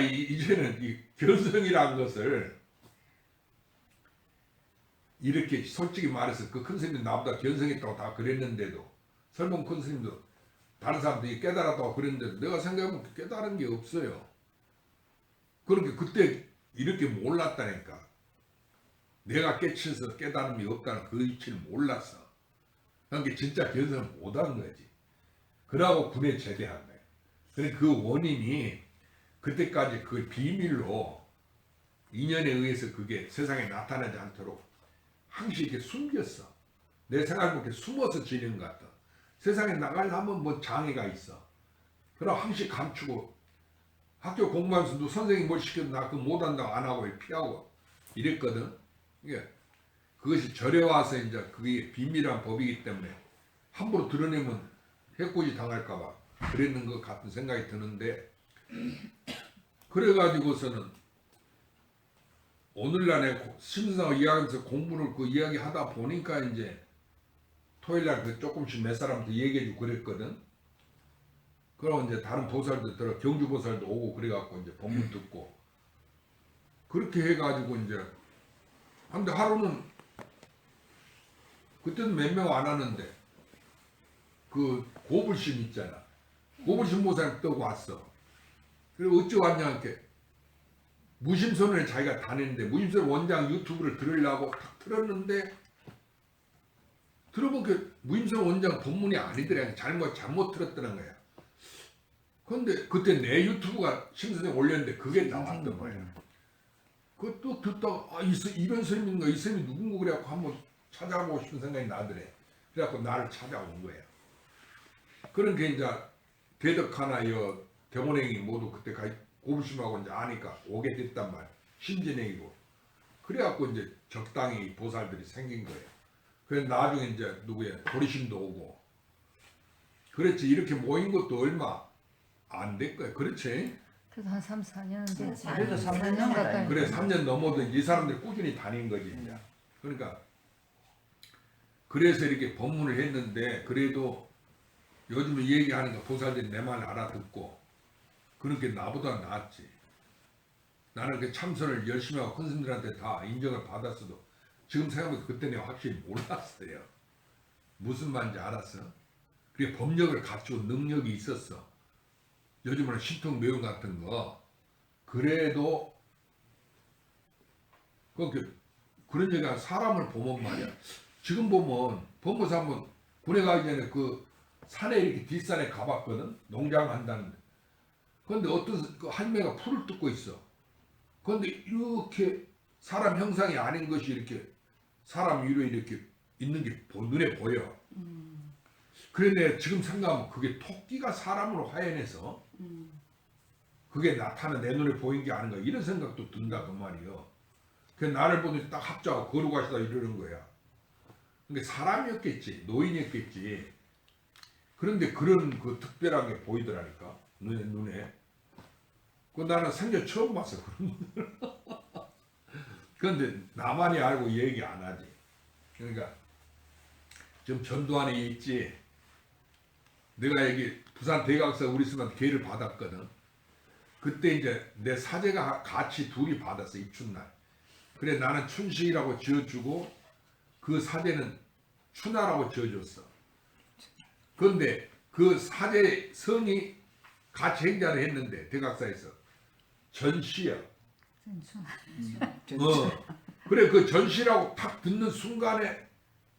이제는 이 견성이라는 것을 이렇게 솔직히 말해서 그 큰 스님들 나보다 견성했다고 다 그랬는데도 설문 큰 스님도 다른 사람들이 깨달았다고 그랬는데도 내가 생각해보면 깨달은 게 없어요. 그렇게 그때 이렇게 몰랐다니까. 내가 깨쳐서 깨달음이 없다는 그 이치를 몰랐어. 그러니까 진짜 견성을 못한 거지. 그러고 군에 제대한 거예요. 근데 그 원인이 그때까지 그 비밀로 인연에 의해서 그게 세상에 나타나지 않도록 항시 이렇게 숨겼어. 내 생각은 이렇게 숨어서 지내는 것 같아. 세상에 나가려면 뭐 장애가 있어. 그럼 항시 감추고 학교 공부하면서도 선생님이 뭘 시켜도 나 그거 못한다고 안 하고 피하고 이랬거든. 이게 그것이 절에 와서 이제 그게 비밀한 법이기 때문에 함부로 드러내면 해코지 당할까봐 그랬는 것 같은 생각이 드는데 그래가지고서는 오늘날 심사하고 이야기하면서 공부를 그 이야기 하다 보니까 이제 토요일날 그 조금씩 몇 사람한테 얘기해주고 그랬거든. 그럼 이제 다른 보살도 들어 경주 보살도 오고 그래갖고 이제 법문 듣고 그렇게 해가지고 이제 근데 하루는 그때는 몇 명 안 하는데 그 고불심 있잖아. 고불심 보살님 떠고 왔어. 그리고 어찌 왔냐 이렇게 무심선을 자기가 다녔는데 무심선 원장 유튜브를 들으려고 탁 틀었는데 들어보면 그 무심선 원장 법문이 아니더라. 잘못 들었다는 거야. 근데 그때 내 유튜브가 심선생 올렸는데 그게 나왔던 거야. 그것도 듣다가 이런 스님인가 이 스님이 누군가 그래갖고 한번 찾아보고 싶은 생각이 나더래. 그래갖고 나를 찾아온 거야. 그런 게 이제 대덕하나 대원행이 모두 그때 고불심하고 이제 아니까 오게 됐단 말이야. 신진행이고. 그래갖고 이제 적당히 보살들이 생긴 거예요. 그래서 나중에 이제 누구야 도리심도 오고. 그렇지 이렇게 모인 것도 얼마 안 됐거야. 그렇지? 그래도 한 3, 4년 됐지. 그래도 3년 가까이. 그래 3년 넘어도 이 사람들이 꾸준히 다닌 거지 이제. 그러니까 그래서 이렇게 법문을 했는데 그래도 요즘에 얘기하니까 보살들이 내 말 알아듣고 그런 게 나보다 낫지. 나는 그 참선을 열심히 하고 큰 스님들한테 다 인정을 받았어도 지금 생각해보면 그때 내가 확실히 몰랐어요. 무슨 말인지 알았어. 그게 법력을 갖추고 능력이 있었어. 요즘은 신통 매운 같은 거 그래도 그런 얘기가 사람을 보면 말이야. 지금 보면 법무사 한번 군에 가기 전에 그 산에 이렇게 뒷산에 가봤거든. 농장 한다는데. 그런데 어떤 그 할매가 풀을 뜯고 있어. 그런데 이렇게 사람 형상이 아닌 것이 이렇게 사람 위로 이렇게 있는 게 눈에 보여. 그래 내가 지금 생각하면 그게 토끼가 사람으로 하연해서 그게 나타나 내 눈에 보인 게 아닌가 이런 생각도 든다 그 말이요. 그 나를 보더니 딱 합자하고 걸어가시다 이러는 거야. 그러니까 사람이었겠지 노인이었겠지. 그런데 그런 그 특별한 게 보이더라니까 눈에. 그 나는 생전 처음 봤어 그런 분들. 그런데 나만이 알고 얘기 안 하지. 그러니까 좀 전두환에 있지. 내가 여기 부산 대각사 우리 스님한테 기회를 받았거든. 그때 이제 내 사제가 같이 둘이 받았어 입춘날. 그래 나는 춘식이라고 지어주고 그 사제는 춘하라고 지어줬어. 그런데 그 사제 성이 같이 행자를 했는데 대각사에서 전시야. 그래 그 전시라고 탁 듣는 순간에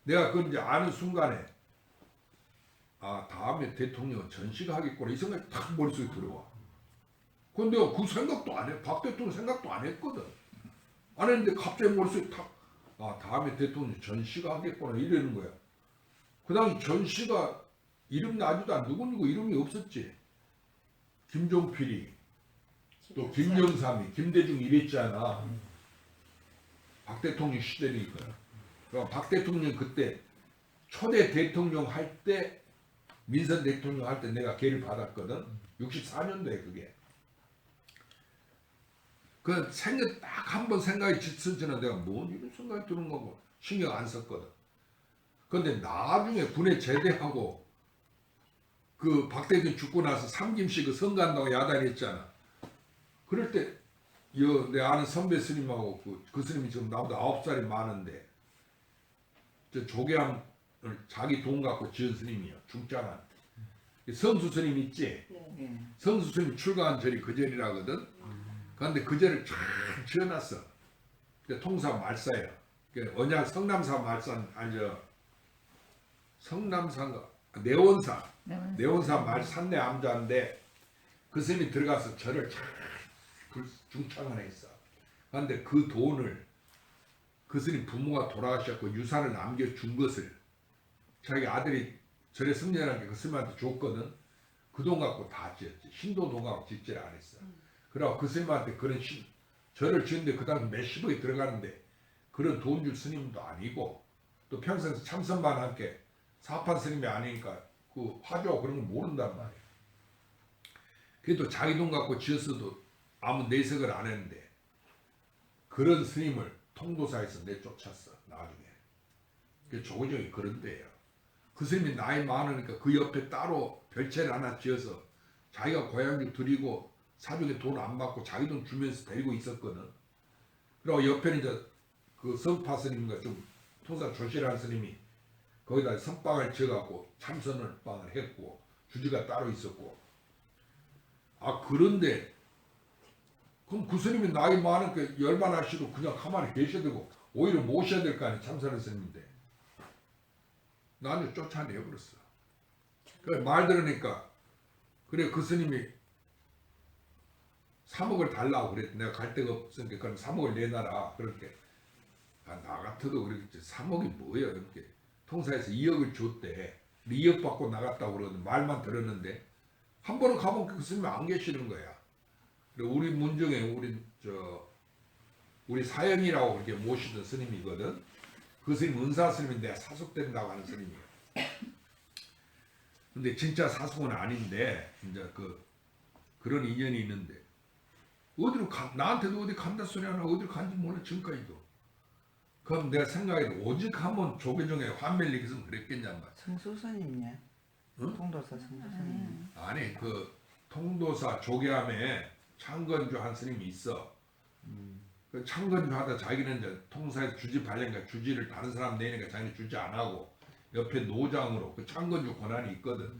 내가 그걸 이제 아는 순간에 다음에 대통령은 전시가 하겠구나 이 생각이 탁 머릿속에 들어와. 근데 그 생각도 안 해. 박 대통령 생각도 안 했거든. 안 했는데 갑자기 머릿속에 탁 다음에 대통령 전시가 하겠구나 이러는 거야. 그 당시 전시가 이름 나지도 않고 누구 이름이 없었지. 김종필이 또 김영삼이 김대중 이랬잖아. 박 대통령 시대니까. 그러니까 박 대통령 그때 초대 대통령 할 때 민선 대통령 할 때 내가 기회를 받았거든. 64년도에 그게. 그 생각 딱 한 번 생각이 지스지나 내가 뭔 이런 생각이 드는 거고 신경 안 썼거든. 근데 나중에 군에 제대하고 그 박대균 죽고 나서 삼김씨 그 성간다고 야단했잖아. 그럴 때 내 아는 선배 스님하고 그 스님이 지금 나보다 9살이 많은데 저 조계암을 자기 돈 갖고 지은 스님이야. 중장한 성수 스님 있지? 네. 예. 성수 스님 출가한 절이 그 절이라거든. 그런데 그 절을 쫙 지어놨어. 통사 말사야. 언약 성남사 말산 아니죠. 성남사인가 내원사 내원사 말 산내 암자인데 그 스님이 들어가서 절을 쫙 중창안에 있어. 그런데 그 돈을 그 스님 부모가 돌아가셨고 유산을 남겨준 것을 자기 아들이 절에 승려하게 그 스님한테 줬거든. 그 돈 갖고 다 지었지. 신도 돈 갖고 짓지를 안 했어. 그래서 그 스님한테 그런 절을 지었는데 그 당시 몇십억이 들어가는데 그런 돈 줄 스님도 아니고 또 평생 참선만 함께 사판 스님이 아니니까 그 화조 그런 거 모른단 말이야. 그래도 자기 돈 갖고 지었어도 아무 내색을 안 했는데 그런 스님을 통도사에서 내쫓았어. 나중에. 그 조계종이 그런 데예요. 그 스님이 나이 많으니까 그 옆에 따로 별채를 하나 지어서 자기가 고향주 드리고 사중에 돈 안 받고 자기 돈 주면서 데리고 있었거든. 그리고 옆에는 이제 그 성파 스님인가 좀 통사 조실한 스님이 거기다 선방을 지어갖고 참선을 방을 했고 주지가 따로 있었고. 아 그런데 그럼 그 스님이 나이 많으니까 열반하시고 그냥 가만히 계셔야 되고 오히려 모셔야 될 거 아니야. 참선한 스님인데 나는 쫓아내버렸어. 그래 말 들으니까 그래 그 스님이 3억을 달라고 그랬. 내가 갈 데가 없으니까 그럼 3억을 내놔라. 그렇게 나 같아도 그랬지. 3억이 뭐야 이렇게 통사에서 2억을 줬대. 2억 받고 나갔다고 그러는데 말만 들었는데 한 번은 가면 그 스님이 안 계시는 거야. 그리고 우리 문중에 우리 사형이라고 그렇게 모시던 스님이거든. 그 스님 은사 스님이 내가 사속된다고 하는 스님이야. 근데 진짜 사속은 아닌데 이제 그런 인연이 있는데 어디로 나한테도 어디 간다 소리 하나 어디로 간지 몰라 지금까지도. 그럼 내가 생각해도 오직 한번 조계종에 환멸 얘기했으면 그랬겠냔 말이야. 성수스님이야. 응? 통도사 성수스님. 아니 그 통도사 조계암에 창건주 한 스님이 있어. 그 창건주 하다 자기는 이제 통사에서 주지 발령가 주지를 다른 사람 내니까 자기는 주지 안 하고 옆에 노장으로 그 창건주 권한이 있거든.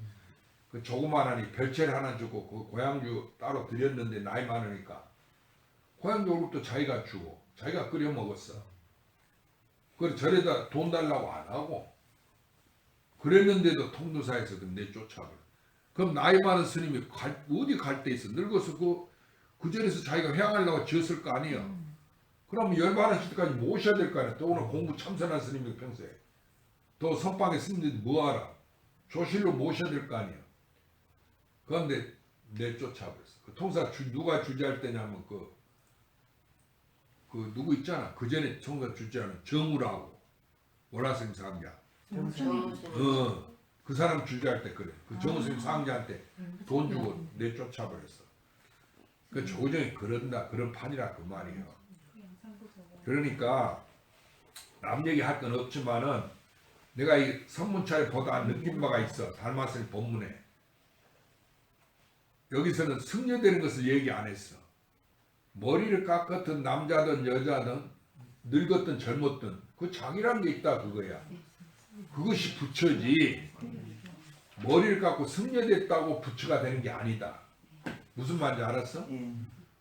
그 조그마하니 별채를 하나 주고 그 고향주 따로 드렸는데 나이 많으니까 고향주 월급도 자기가 주고 자기가 끓여 먹었어. 그래서 절에다 돈 달라고 안 하고 그랬는데도 통도사에서 내쫓아버려. 그럼 나이 많은 스님이 어디 갈 데 있어. 늙어서 그 절에서 자기가 회양하려고 지었을 거 아니야. 그럼 열반하실 때까지 모셔야 될 거 아니야. 또 오늘 공부 참선한 스님이 평소에 또 선방에 스님들이 뭐하라. 조실로 모셔야 될 거 아니야. 그런데 내쫓아버렸어. 그 통사 누가 주재할 때냐면 그 누구 있잖아. 그 전에 통사 주재하는 정우라고 월화스님 상자. 그 사람 주재할 때 그래. 그 정우스님 상자한테 돈 주고 내쫓아버렸어. 그 조정이 그런 판이라 그 말이에요. 그러니까 남 얘기할 건 없지만은 내가 이 선문차에 보다 느낀 바가 있어. 달마스님 본문에. 여기서는 승려되는 것을 얘기 안 했어. 머리를 깎았든 남자든 여자든 늙었든 젊었든 그 자기라는 게 있다 그거야. 그것이 부처지. 머리를 깎고 승려됐다고 부처가 되는 게 아니다. 무슨 말인지 알았어? 예.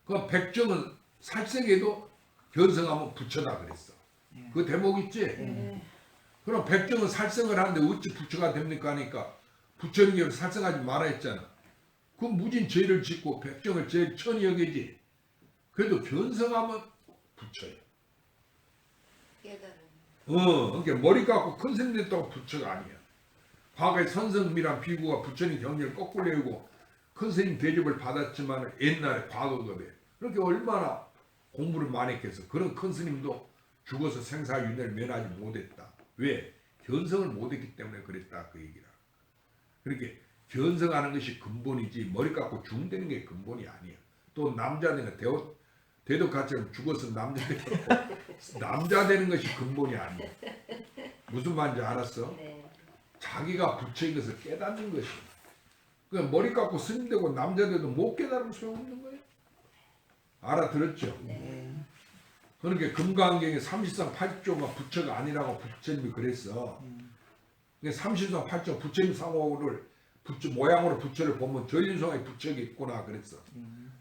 그 백정은 살생에도 견성하면 부처다 그랬어. 그 대목 있지? 네. 그럼 백정은 살생을 하는데 어찌 부처가 됩니까 하니까 부처는 게 살생하지 말아 했잖아. 그 무진 죄를 짓고 백정을 제일 천히 여기지. 그래도 견성하면 부처야. 깨달음. 그러니까 머리 깎고 큰 스님 됐다고 부처가 아니야. 과거에 선성미란 비구가 부처님 경지를 거꾸로 외우고 큰 스님 대접을 받았지만 옛날에 과거거든. 그렇게 얼마나 공부를 많이 했겠어. 그런 큰 스님도 죽어서 생사윤회를 면하지 못했다. 왜? 견성을 못했기 때문에 그랬다 그 얘기라. 그렇게 견성하는 것이 근본이지 머리 깎고 중되는 게 근본이 아니야. 또 남자 되는 대덕같이처럼 죽어서 남자 되는 것이 근본이 아니야. 무슨 말인지 알았어? 네. 자기가 부처인 것을 깨닫는 것이. 그냥 머리 깎고 스님 되고 남자 돼도 못 깨달으면 소용없는 거예요. 알아들었죠? 예. 그러니까 금강경에 30상 8조가 부처가 아니라고 부처님이 그랬어. 그러니까 30상 8조 부처님 상호를 부처 모양으로 부처를 보면 전륜성에 부처가 있구나 그랬어.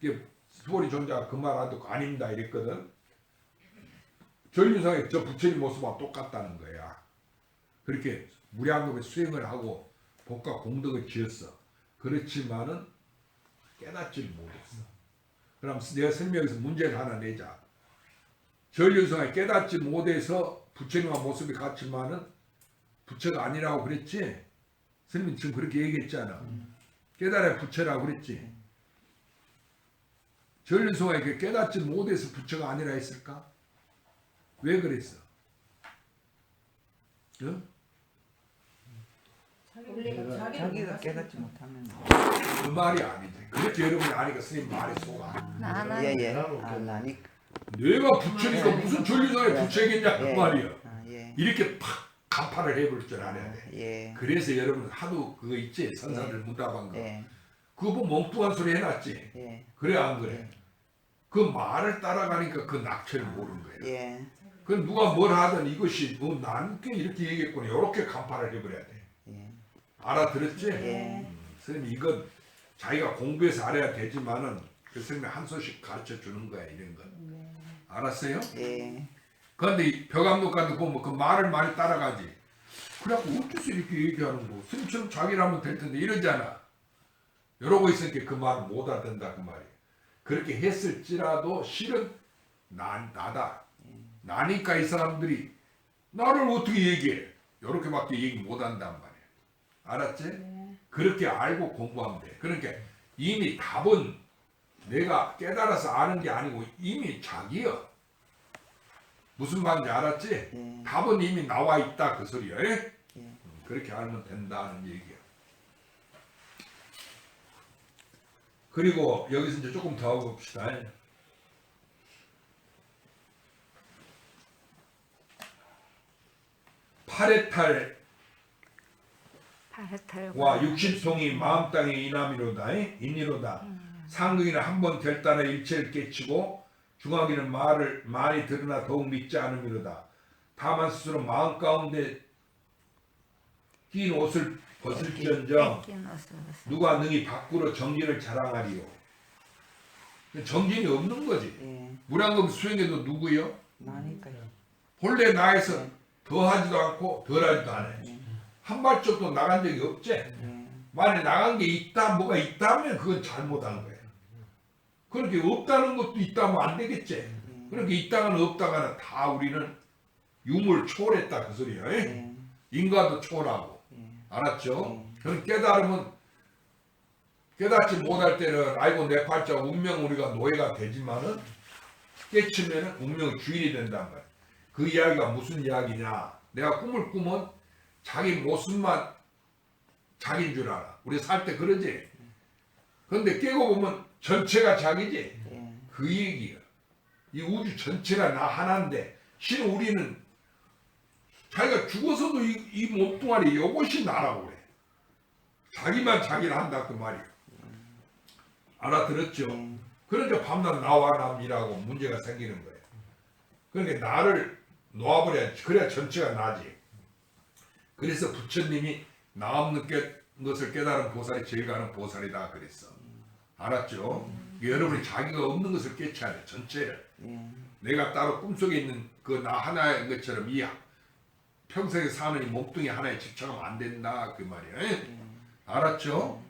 이게 수보리 존자가 그 말 안 듣고 아닙니다 이랬거든. 전륜성에 저 부처님 모습하고 똑같다는 거야. 그렇게 무량겁에 수행을 하고 복과 공덕을 지었어. 그렇지만은 깨닫지를 못했어. 그럼 내가 설명해서 문제를 하나 내자. 전륜성에 깨닫지 못해서 부처님과 모습이 같지만은 부처가 아니라고 그랬지. 스님은 지금 그렇게 얘기했잖아. 깨달아야 부처라고 그랬지. 전륜성에 깨닫지 못해서 부처가 아니라 했을까? 왜 그랬어? 어? 자기가 깨닫지 못하면 그 말이 아니지. 그렇게 여러분이 아니까 스님 말에 속아. 나는 예예. 아 나니까. 내가 부처니까 무슨 전륜성에 부처겠냐 그 예. 말이야. 아 예. 이렇게 팍 간파를 해볼 줄 알아야 돼. 예. 그래서 여러분 하도 그거 있지 선사들 문답한 거. 예. 그거 보면 멍뚱한 소리 해놨지. 예. 그래 안 그래? 그 말을 따라가니까 그 낙처를 모르는 거야. 예. 그 누가 뭘 하든 이것이 나한테 이렇게 얘기했구나. 이렇게 간파를 해버려야 돼. 예. 알아들었지? 예. 선생님 이건 자기가 공부해서 알아야 되지만은 그 선생님이 한 소식 가르쳐 주는 거야 이런 거. 알았어요? 예. 그런데 이 벽암록가도 보면 그 말을 많이 따라가지. 그래갖고 어째서 이렇게 얘기하는 거? 스님처럼 자기라면 될 텐데 이러잖아. 이러고 있으니까 그 말을 못 알아듣는다 그 말이야. 그렇게 했을지라도 실은 나다. 나니까 이 사람들이 나를 어떻게 얘기해? 이렇게밖에 얘기 못 한단 말이야. 알았지? 그렇게 알고 공부하면 돼. 그러니까 이미 답은 내가 깨달아서 아는 게 아니고 이미 자기야. 무슨 말인지 알았지? 예. 답은 이미 나와 있다 그 소리야. 예? 예. 그렇게 알면 된다는 얘기야. 그리고 여기서 이제 조금 더 봅시다. 파레탈 와 육신통이 마음 땅에 이남이로다 인이로다. 상극이는 한 번 될따라 일체를 깨치고 중하기는 말이 드러나 더욱 믿지 않음이로다. 다만 스스로 마음 가운데 낀 옷을 벗을지언정 누가 능히 밖으로 정진을 자랑하리요. 정진이 없는 거지. 예. 무량겁 수행에도 누구요? 나니까요. 본래 나에서 더하지도 않고 덜하지도 않아요. 한 발짝도 나간 적이 없지. 예. 만약에 나간 게 있다 뭐가 있다면 그건 잘못한 거예요. 그렇게 없다는 것도 있다면 안 되겠지. 그렇게 있다거나 없다거나 다 우리는 유물 초월했다 그 소리야. 예. 인과도 초월하고. 예. 알았죠? 그럼 깨달으면 깨닫지 못할 때는 아이고 내 팔자 운명 우리가 노예가 되지만은 깨치면은 운명의 주인이 된단 말이야. 그 이야기가 무슨 이야기냐? 내가 꿈을 꾸면 자기 모습만 자기인 줄 알아. 우리 살 때 그러지. 그런데 깨고 보면 전체가 자기지. 예. 그 얘기야. 이 우주 전체가 나 하나인데 실은 우리는 자기가 죽어서도 이 몸뚱아리 이것이 나라고 그래. 자기만 자기를 한다 그 말이야. 알아들었죠? 그러니까 밤낮 나와 남이라고 문제가 생기는 거예요. 그러니까 나를 놓아버려야지. 그래야 전체가 나지. 그래서 부처님이 나 없는 것을 깨달은 보살이 제일 가는 보살이다 그랬어. 알았죠? 여러분이 자기가 없는 것을 깨쳐야 돼. 전체를. 예. 내가 따로 꿈속에 있는 그 나 하나인 것처럼 이 평생에 사는 이 몸뚱이 하나에 집착하면 안 된다 그 말이야. 알았죠?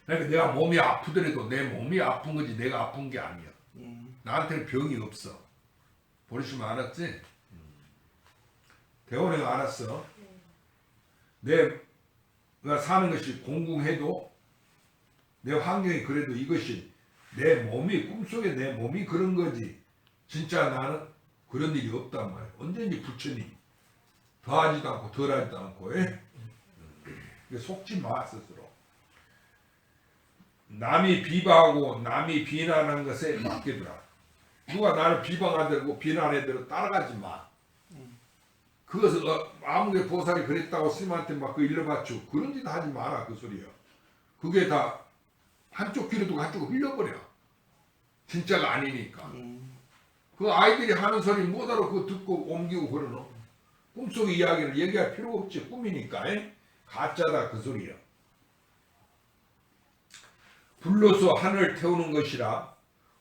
그러니까 내가 몸이 아프더라도 내 몸이 아픈 거지 내가 아픈 게 아니야. 예. 나한테는 병이 없어. 버리시면 알았지? 대원이가 알았어. 내가 사는 것이 공궁해도 내 환경이 그래도 이것이 내 몸이 꿈속에 내 몸이 그런 거지. 진짜 나는 그런 일이 없단 말이야. 언제든지 부처님 더하지도 않고 덜하지도 않고 속지 마 스스로. 남이 비방하고 남이 비난하는 것에 맡기더라. 누가 나를 비방하더라도 비난하더라도 따라가지 마. 그것을 아무개 보살이 그랬다고 스님한테 막 그 일러바치고 그런 짓 하지 마라 그 소리야. 그게 다 한쪽 귀로 두고 한쪽 흘려버려. 진짜가 아니니까. 예. 그 아이들이 하는 소리 못 알아 그거 듣고 옮기고 그러노. 꿈속 이야기를 얘기할 필요가 없지. 꿈이니까. 가짜다 그 소리야. 불로서 하늘을 태우는 것이라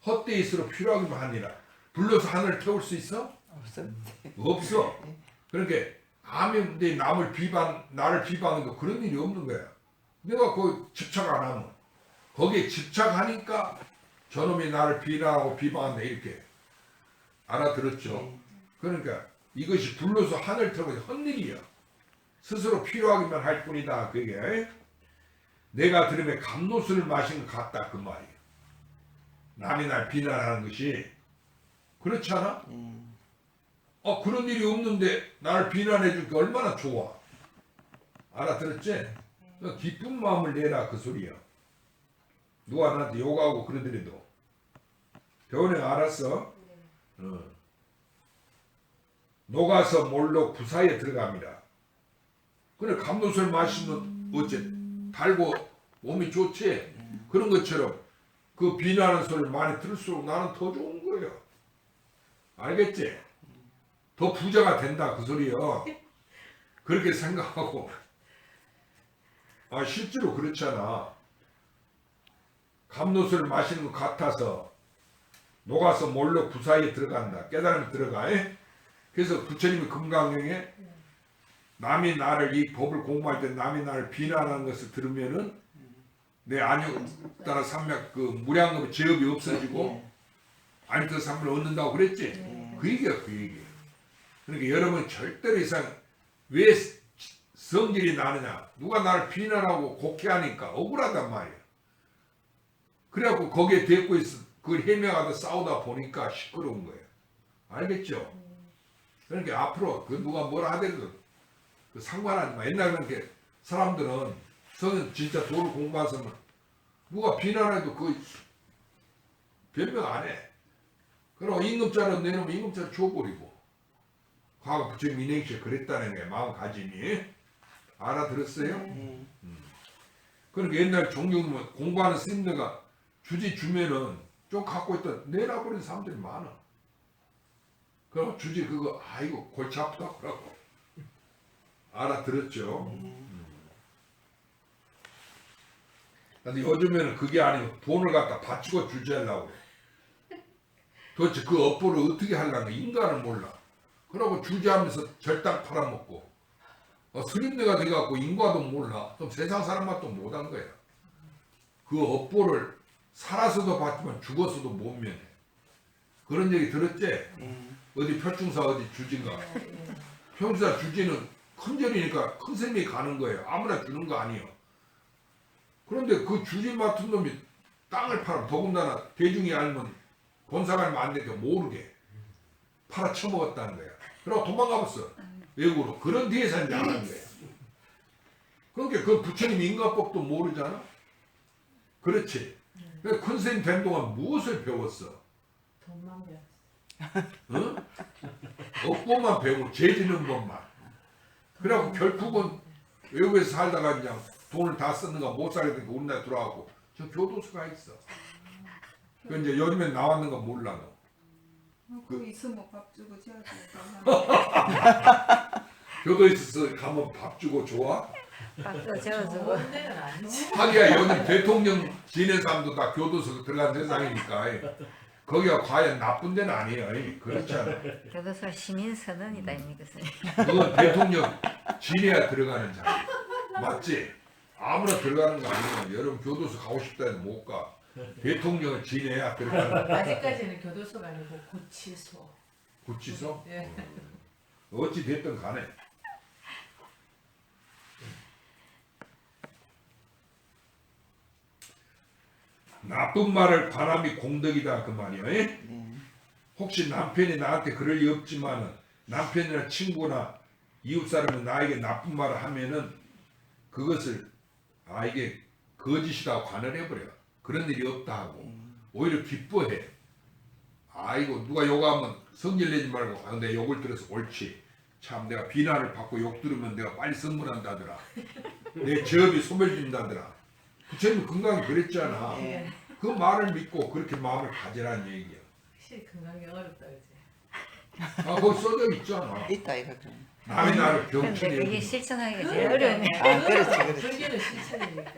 헛되이스로 필요하기만 하니라. 불로서 하늘을 태울 수 있어? 없어. 없어. 그러니까 아무 내 나를 비방해도 그런 일이 없는 거야. 내가 그 집착 안 하면 거기에 집착하니까 저놈이 나를 비난하고 비방한다 이렇게 알아들었죠. 그러니까 이것이 불로서 하늘 태우는 헛일이야. 스스로 필요하기만 할 뿐이다. 그게 내가 들으면 감노수를 마신 것 같다 그 말이야. 남이 날 비난하는 것이 그렇지 않아? 그런 일이 없는데 나를 비난해 줄게 얼마나 좋아. 알아들었지? 기쁜 마음을 내라 그 소리야. 누가 나한테 욕하고 그러더라도 대원이 알았어? 녹아서 몰로 부사에 들어갑니다. 그래 감노술 마시면 어째 달고 몸이 좋지? 그런 것처럼 그 비난하는 소리를 많이 들을수록 나는 더 좋은 거예요. 알겠지? 더 부자가 된다 그 소리요. 그렇게 생각하고 실제로 그렇잖아. 감노수를 마시는 것 같아서 녹아서 몰로 부사에 들어간다. 깨달음이 들어가. 그래서 부처님이 금강경에 남이 나를 이 법을 공부할 때 남이 나를 비난하는 것을 들으면은 내 안유 따라 삼맥 그 무량겁의 제업이 없어지고 안유따라 삼맥을 얻는다고 그랬지. 그 얘기야 그 얘기. 그러니까 여러분 절대로 이상 왜 성질이 나느냐. 누가 나를 비난하고 곡해하니까 억울하단 말이야. 그래갖고 거기에 대고 있어. 그걸 해명하다 싸우다 보니까 시끄러운 거예요. 알겠죠? 그러니까 앞으로 그 누가 뭐라 하더라도 그 상관하지 마. 옛날에 그렇게 사람들은 성은 진짜 도를 공부하서는 누가 비난해도 그 변명 안 해. 그럼 임금자로 내놓으면 임금자로 줘버리고. 과거 부처님 인행시에 그랬다는 게 마음가짐이. 알아들었어요? 그러니까 옛날 종교는 공부하는 스님들가 주지 주면은 좀 갖고 있던 내놔버린 사람들이 많아. 그럼 주지 그거 아이고 골치 아프다 그러고. 알아들었죠? 근데 요즘에는 그게 아니고 돈을 갖다 바치고 주제하려고 그래. 도대체 그 업보를 어떻게 하려는 거야? 인간을 몰라. 그러고 주제하면서 절당 팔아먹고 스님네가 돼갖고 인과도 몰라. 좀 세상 사람 맛도 못한 거야. 그 업보를 살아서도 봤지만 죽어서도 못 면해. 그런 얘기 들었지? 어디 표충사 어디 주진가. 표충사 주지는 큰 절이니까 큰 스님이 가는 거예요. 아무나 주는 거 아니에요. 그런데 그 주지 맡은 놈이 땅을 팔아 더군다나 대중이 알면 본사관이 안 되게 모르게 팔아 처먹었다는 거야. 그러고 도망가봤어. 외국으로. 그런 뒤에서 이제 안 하는 거야. 그러니까 그 부처님 인과법도 모르잖아. 그렇지. 그러니까 큰 스님 된 동안 무엇을 배웠어? 돈만 배웠어. 응? 업법만 배우고 죄지는 법만. 그래갖고 결국은 외국에서 살다가 그냥 돈을 다 썼는가 못 살게 되니까 우리나라에 들어가고 저 교도소가 있어. 그 이제 요즘엔 나왔는가 몰라 너. 그 있으면 밥 주고 줘야지. 교도소에 가면 밥 주고 좋아? 밥도 재워주고. 좋은 데는 아니지. 하기야 요즘 대통령 지낸 사람도 다 교도소 들어간 세상이니까 거기가 과연 나쁜 데는 아니에요. 그렇지 않아. 교도소 시민선언이다 이것은. 그건 대통령 지내야 들어가는 자리. 맞지? 아무나 들어가는 거 아니면 여러분 교도소 가고 싶다 해도 못 가. 대통령을 지내야 들어가는 거. 아직까지는 교도소가 아니고 구치소. 구치소? 예. 어찌 됐든 간에. 나쁜 말을 관함이 공덕이다 그 말이야. 혹시 남편이 나한테 그럴 리 없지만은 남편이나 친구나 이웃 사람이 나에게 나쁜 말을 하면은 그것을 이게 거짓이라고 관을 해버려. 그런 일이 없다 하고 오히려 기뻐해. 아이고 누가 욕하면 성질 내지 말고 내 욕을 들어서 옳지. 참 내가 비난을 받고 욕 들으면 내가 빨리 성불한다더라. 내 저업이 소멸된다더라. 부처님 건강히 그랬잖아. 예. 그 말을 믿고 그렇게 마음을 가지라는 얘기야. 확실히 건강이 어렵다 그지. 아 거기 써져 있잖아. 있다 이거 좀. 남의 나를 근데 병치네. 그게 실천하기가 제일 어려운 아 그렇지. 불교는 실천이니까.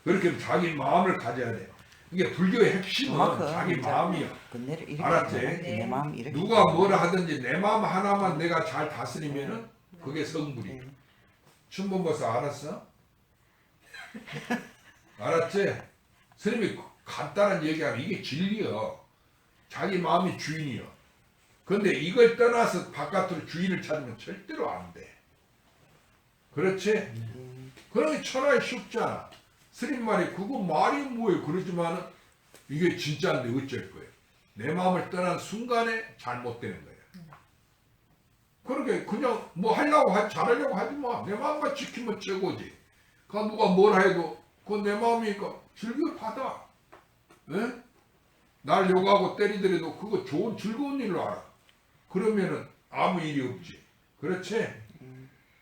그렇게 자기 마음을 가져야 돼요. 이게 불교의 핵심은 그만큼 자기 진짜 마음이야. 근내를 이렇게 알았지? 내 마음 이렇게. 누가 뭐라 하든지 내 마음 하나만 내가 잘 다스리면은 그게 성불이야. 예. 춘봉버섯 알았어? 알았지? 스님이 간단한 얘기하면 이게 진리야. 자기 마음이 주인이야. 근데 이걸 떠나서 바깥으로 주인을 찾으면 절대로 안 돼. 그렇지? 그러니 천하에 쉽잖아. 스님 말이 그거 말이 뭐예요? 그러지만은 이게 진짜인데 어쩔 거예요. 내 마음을 떠난 순간에 잘못되는 거예요. 그렇게 그냥 뭐 하려고 잘하려고 하지 마. 내 마음만 지키면 최고지. 그 누가 뭘 해도 그건 내 마음이니까 즐겨 받아. 예? 날 욕하고 때리더라도 그거 좋은 즐거운 일로 알아. 그러면은 아무 일이 없지. 그렇지?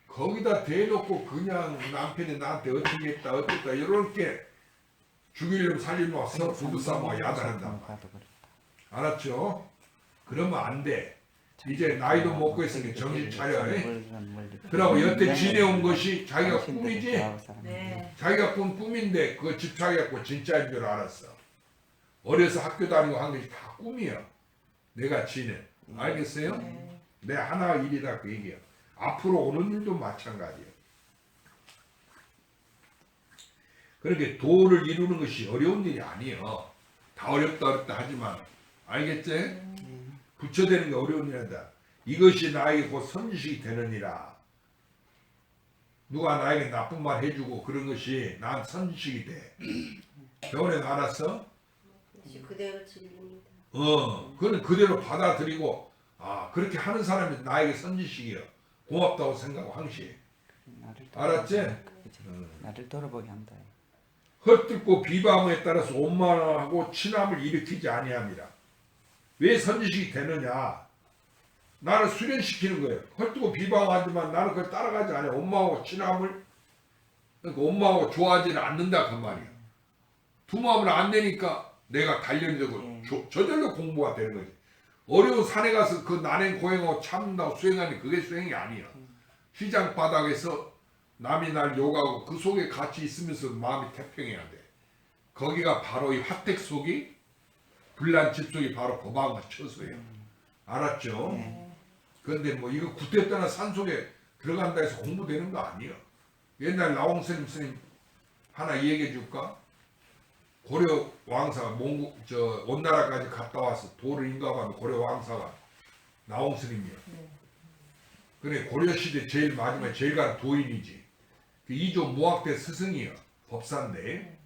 거기다 대놓고 그냥 남편이 나한테 어떻게 했다 어쨌다 이렇게 죽이려면 살리면 와서 부부싸움하고 야단한단 말이야. 알았죠? 그러면 안 돼. 이제 나이도 먹고 있으니까 정신 차려. 그러고 여태 지내온 것이 자기가 꿈이지? 네. 자기가 꾼 꿈인데 그거 집착해갖고 진짜인 줄 알았어. 어려서 학교 다니고 한 것이 다 꿈이야. 내가 지내. 알겠어요? 네. 내 하나 일이다 그 얘기야. 앞으로 오는 일도 마찬가지야. 그렇게 도를 이루는 것이 어려운 일이 아니에요. 다 어렵다 하지만 알겠지? 부처되는 게 어려운 일이다. 이것이 나에게 곧 선지식이 되느니라. 누가 나에게 나쁜 말 해주고 그런 것이 난 선지식이 돼. 병원에 알았어? 그대로 진리입니다. 그건 그대로 받아들이고 그렇게 하는 사람이 나에게 선지식이야. 고맙다고 생각하고 항시. 알았지? 나를 돌아보게 한다. 헐뜯고 비방에 따라서 원만하고 친함을 일으키지 아니함이라. 왜 선지식이 되느냐? 나를 수련시키는 거예요. 헐뜯고 비방하지만 나는 그걸 따라가지 않아요. 엄마하고 친함을 그러니까 엄마하고 좋아하지는 않는다 그 말이야. 두 마음을 안 내니까 내가 단련되고 저절로 공부가 되는 거지. 어려운 산에 가서 그 난행 고행하고 참는다고 수행하니 그게 수행이 아니야. 시장 바닥에서 남이 날 욕하고 그 속에 같이 있으면서 마음이 태평해야 돼. 거기가 바로 이 화택 속이 불난 집 속이 바로 법왕과 처소예요. 알았죠? 그런데 뭐 이거 구태 떠나 산 속에 들어간다 해서 공부되는 거 아니에요. 옛날 나홍스님 스님 하나 얘기해 줄까? 고려 왕사가 온나라까지 갔다 와서 도를 인도하면 고려 왕사가 나홍스님이요. 그래 고려 시대 제일 마지막에 제일 가는 도인이지. 그 2조 무학대 스승이요. 법사인데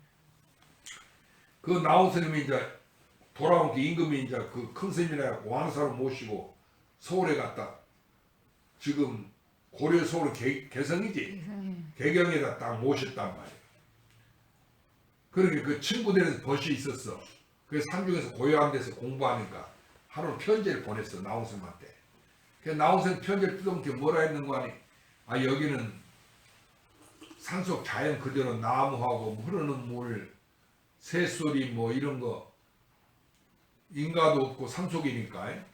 그 나홍스님이 이제 돌아온 게 임금이 이제 그 큰 스님이나 왕사로 모시고 서울에 갔다. 지금 고려 서울 개성이지. 개경에다 딱 모셨단 말이에요. 그러니까 그 친구들에서 벗이 있었어. 그래서 산중에서 고요한 데서 공부하니까 하루 편지를 보냈어. 나홍스님한테. 그래서 나홍스님 편지를 뜯어보니까 뭐라 했는 거 아니? 여기는 산속 자연 그대로 나무하고 흐르는 물, 새소리 뭐 이런 거 인가도 없고 산속이니까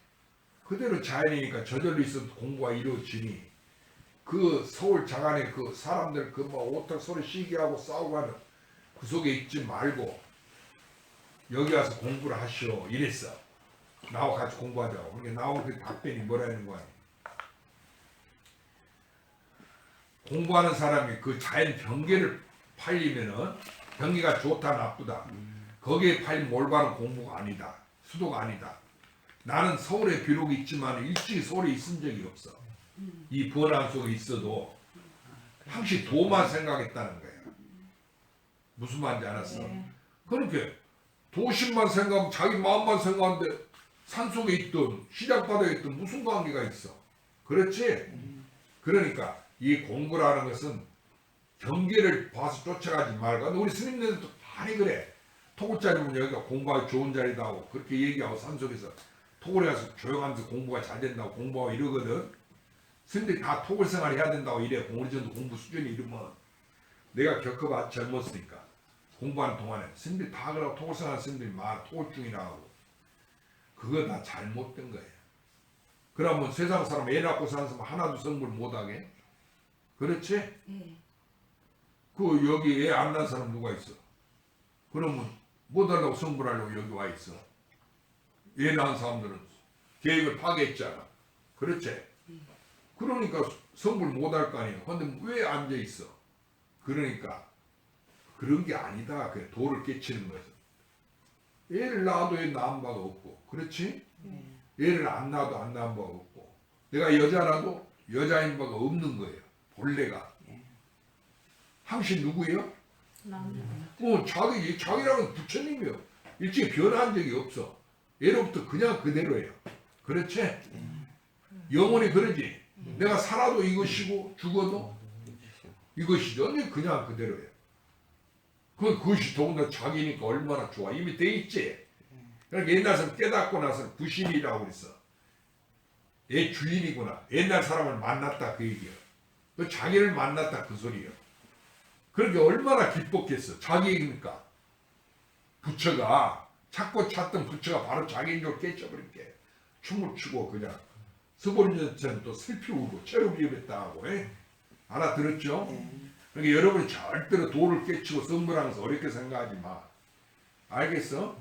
그대로 자연이니까 저절로 있어도 공부가 이루어지니 그 서울 장안에 그 사람들 그 뭐 오탁 소리 시기 하고 싸우고 하는 그 속에 있지 말고 여기 와서 공부를 하시오 이랬어. 나와 같이 공부하자고. 그러니까 나오는 그 답변이 뭐라 하는 거야. 공부하는 사람이 그 자연 경계를 팔리면은 경계가 좋다 나쁘다 거기에 팔린 몰바른 공부가 아니다. 수도가 아니다. 나는 서울에 비록 있지만 일찍이 서울에 있은 적이 없어. 이 번안 속에 있어도 항시 도만 생각했다는 거예요. 무슨 말인지 알았어? 그렇게 도심만 생각하면 자기 마음만 생각하는데 산속에 있든 시장바닥에 있든 무슨 관계가 있어? 그렇지? 그러니까 이 공부라는 것은 경계를 봐서 쫓아가지 말고 우리 스님들도 많이 그래. 토굴자리면 여기가 공부하기 좋은 자리다 하고 그렇게 얘기하고 산속에서 토굴에 가서 조용하면서 공부가 잘 된다고 공부하고 이러거든. 스님들이 다 토굴 생활 해야 된다고 이래. 공리전도 공부 수준이 이러면 내가 겪어봐 젊었으니까 공부하는 동안에 스님들이 다 그러고 토굴 생활 스님들이 막 토굴 중이라 하고 그거 다 잘못된 거예요. 그러면 세상 사람 애 낳고 사는 사람 하나도 성불 못하게? 그렇지? 예. 그 여기 애 안 낳은 사람 누가 있어? 그러면 못하려고 성불하려고 여기 와 있어. 애 낳은 사람들은 계획을 파괴했잖아. 그렇지? 그러니까 성불 못할 거 아니에요. 근데 왜 앉아 있어? 그러니까 그런 게 아니다. 그래 도를 깨치는 거죠. 애를 낳아도 애 낳은 바가 없고, 그렇지? 애를 안 낳아도 안 낳은 바가 없고, 내가 여자라도 여자인 바가 없는 거예요. 본래가. 당신 누구예요? 자기랑은 부처님이요. 일찍 변한 적이 없어. 예로부터 그냥 그대로예요. 그렇지? 영원히 그러지. 내가 살아도 이것이고 죽어도 이것이죠. 그냥 그대로예요. 그것이 더군다나 자기니까 얼마나 좋아. 이미 돼 있지. 그러니까 옛날 사람 깨닫고 나서 부신이라고 그랬어. 얘 주인이구나. 옛날 사람을 만났다 그 얘기야. 그 자기를 만났다 그 소리야. 그러니까 얼마나 기뻤겠어. 자기니까. 부처가 찾고 찾던 부처가 바로 자기인 줄 깨쳐버릴게. 춤을 추고 그냥 스보리전처럼 또 슬피 울고 체로 비흡했다 하고. 알아들었죠? 그러니까 여러분이 절대로 도를 깨치고 성불하면서 어렵게 생각하지 마. 알겠어?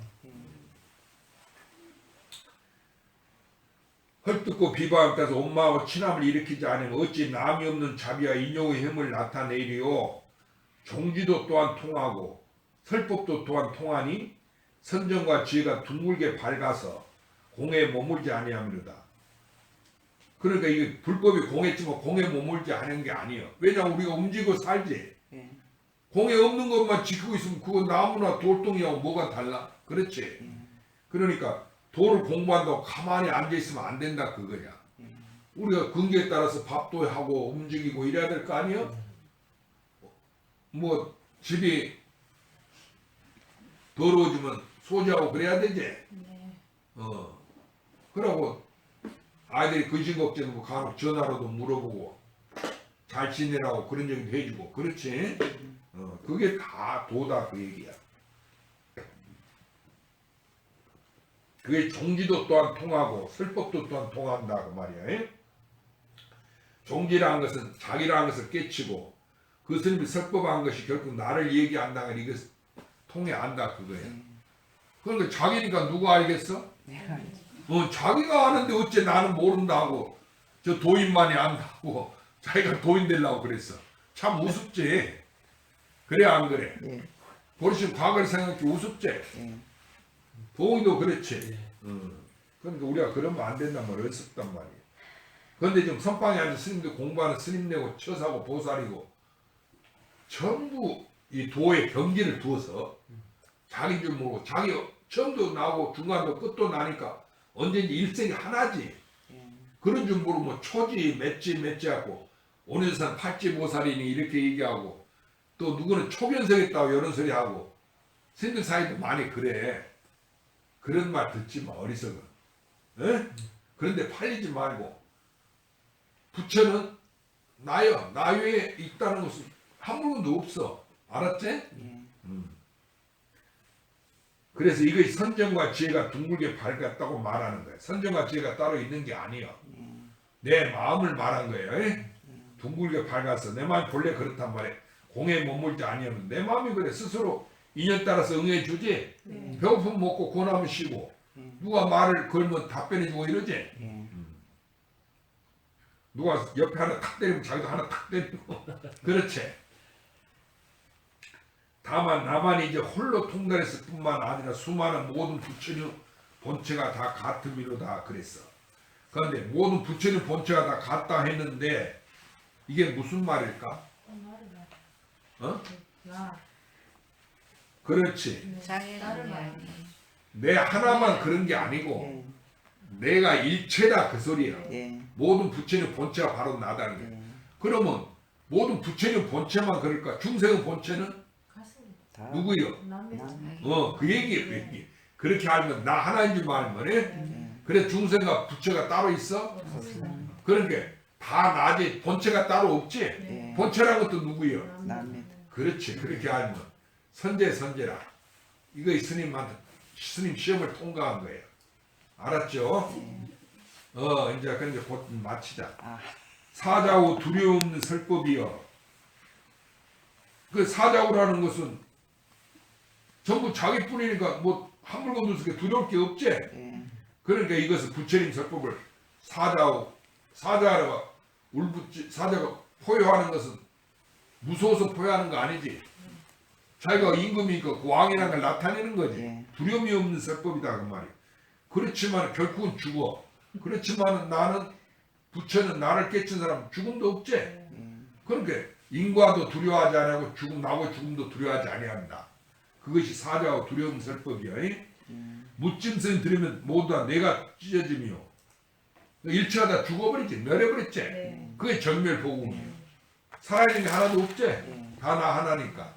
헐뜯고 비방에 따라서 엄마하고 친함을 일으키지 않으면 어찌 남이 없는 자비와 인용의 힘을 나타내리요. 종지도 또한 통하고 설법도 또한 통하니 선정과 지혜가 둥글게 밝아서 공에 머물지 아니하미로다. 그러니까 이게 불법이 공했지만 공에 머물지 않은 게 아니에요. 왜냐하면 우리가 움직이고 살지. 공에 없는 것만 지키고 있으면 그건 나무나 돌덩이하고 뭐가 달라? 그렇지. 그러니까 도를 공부한다고 가만히 앉아있으면 안 된다 그거야. 우리가 근기에 따라서 밥도 하고 움직이고 이래야 될 거 아니에요? 뭐 집이 더러워지면 소지하고 그래야 되지. 그러고 아이들이 근심걱정 뭐 간혹 전화로도 물어보고 잘 지내라고 그런 얘기도 해주고 그렇지. 그게 다 도다 그 얘기야. 그게 종지도 또한 통하고 설법도 또한 통한다 그 말이야. 종지라는 것은 자기라는 것을 깨치고 그 스님이 설법한 것이 결국 나를 얘기한다는 이거 통해 안다 그거야. 그러니까 자기니까 누가 알겠어? 자기가 아는데 어째 나는 모른다고 저 도인만이 안다고 자기가 도인 되려고 그랬어. 참 우습지. 그래 안 그래? 버릇이 과거를 생각해 우습지. 도인도 그렇지. 그러니까 우리가 그러면 안 된단 말이야. 어습단 말이야. 그런데 지금 선방에 앉은 스님들 공부하는 스님네고 처사고 보살이고 전부 이 도의 경지를 두어서 자기 줄 모르고 자기 처음도 나고 중간도 끝도 나니까 언제든지 일생이 하나지. 그런 줄 모르고 뭐 초지 맺지 하고 오는 사람 팔지보살이니 이렇게 얘기하고 또 누구는 초변성했다고 이런 소리 하고 스님들 사이도 많이 그래. 그런 말 듣지 마 어리석은. 그런데 팔리지 말고 부처는 나여 나 외에 있다는 것은 한 물건도 없어. 알았지? 그래서 이것이 선정과 지혜가 둥글게 밝았다고 말하는 거예요. 선정과 지혜가 따로 있는 게 아니에요. 내 마음을 말한 거예요. 둥글게 밝아서 내 마음이 본래 그렇단 말이에요. 공에 머물지 아니하면 내 마음이 그래. 스스로 인연 따라서 응해 주지. 배고프면 먹고 고나면 쉬고 누가 말을 걸면 답변해 주고 이러지. 누가 옆에 하나 탁 때리면 자기도 하나 탁 때리고 그렇지. 다만 나만 이제 홀로 통달했을 뿐만 아니라 수많은 모든 부처의 본체가 다 같음이로다 그랬어. 그런데 모든 부처의 본체가 다 같다 했는데 이게 무슨 말일까? 그렇지. 내 하나만 그런 게 아니고 내가 일체다 그 소리야. 모든 부처의 본체가 바로 나다는 거야. 그러면 모든 부처의 본체만 그럴까? 중생의 본체는 누구요? 그 얘기예요. 그 얘기. 그렇게 알면 나 하나인 줄 알면 그래 중생과 부처가 따로 있어? 그러니까 다 나지 본체가 따로 없지. 예. 본체란 것도 누구요? 납니다. 그렇지. 그렇게 알면 선제라. 이거 스님한테 스님 시험을 통과한 거예요. 알았죠? 이제 근데 곧 마치자. 아. 사자우 두려움 없는 설법이여. 그 사자우라는 것은 전부 자기뿐이니까 뭐 한 물건 두스게 두려울 게 없지. 예. 그러니까 이것은 부처님 설법을 사자가 사자가 포효하는 것은 무서워서 포효하는 거 아니지. 자기가 임금이니까 그 왕이라는 걸 나타내는 거지. 예. 두려움이 없는 설법이다 그 말이야. 그렇지만 결국은 죽어. 그렇지만 나는 부처는 나를 깨친 사람 죽음도 없지. 그러니까 인과도 두려워하지 아니하고 나고 죽음도 두려워하지 아니합니다. 그것이 사자와 두려움 설법이야. 무짐승 들으면 모두 다 내가 찢어짐이요. 일체가 다 죽어버리지. 멸해버렸지. 네. 그게 정멸보궁이에요. 살아있는 게 하나도 없지. 예. 다 나 하나니까.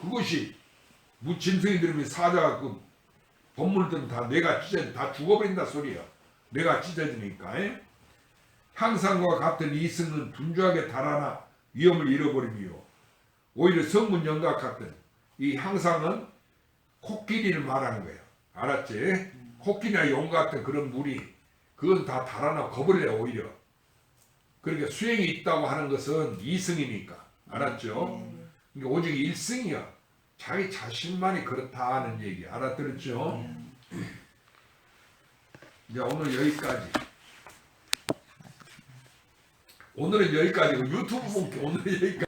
그것이 무짐승이 들으면 사자가 그 법물들은 다 내가 다 죽어버린다 소리야. 내가 찢어지니까. 향상과 같은 이승은 분주하게 달아나 위험을 잃어버림이요. 오히려 성문 영각 같은 이 향상은 코끼리를 말하는 거예요. 알았지? 코끼리나 용 같은 그런 물이 그건 다 달아나 거버려 오히려. 그러니까 수행이 있다고 하는 것은 이승이니까. 알았죠? 그러니까 오직 일승이야. 자기 자신만이 그렇다 하는 얘기. 알아들었죠? 이제 오늘 여기까지. 오늘은 여기까지고 유튜브 볼게. 오늘은 여기까지.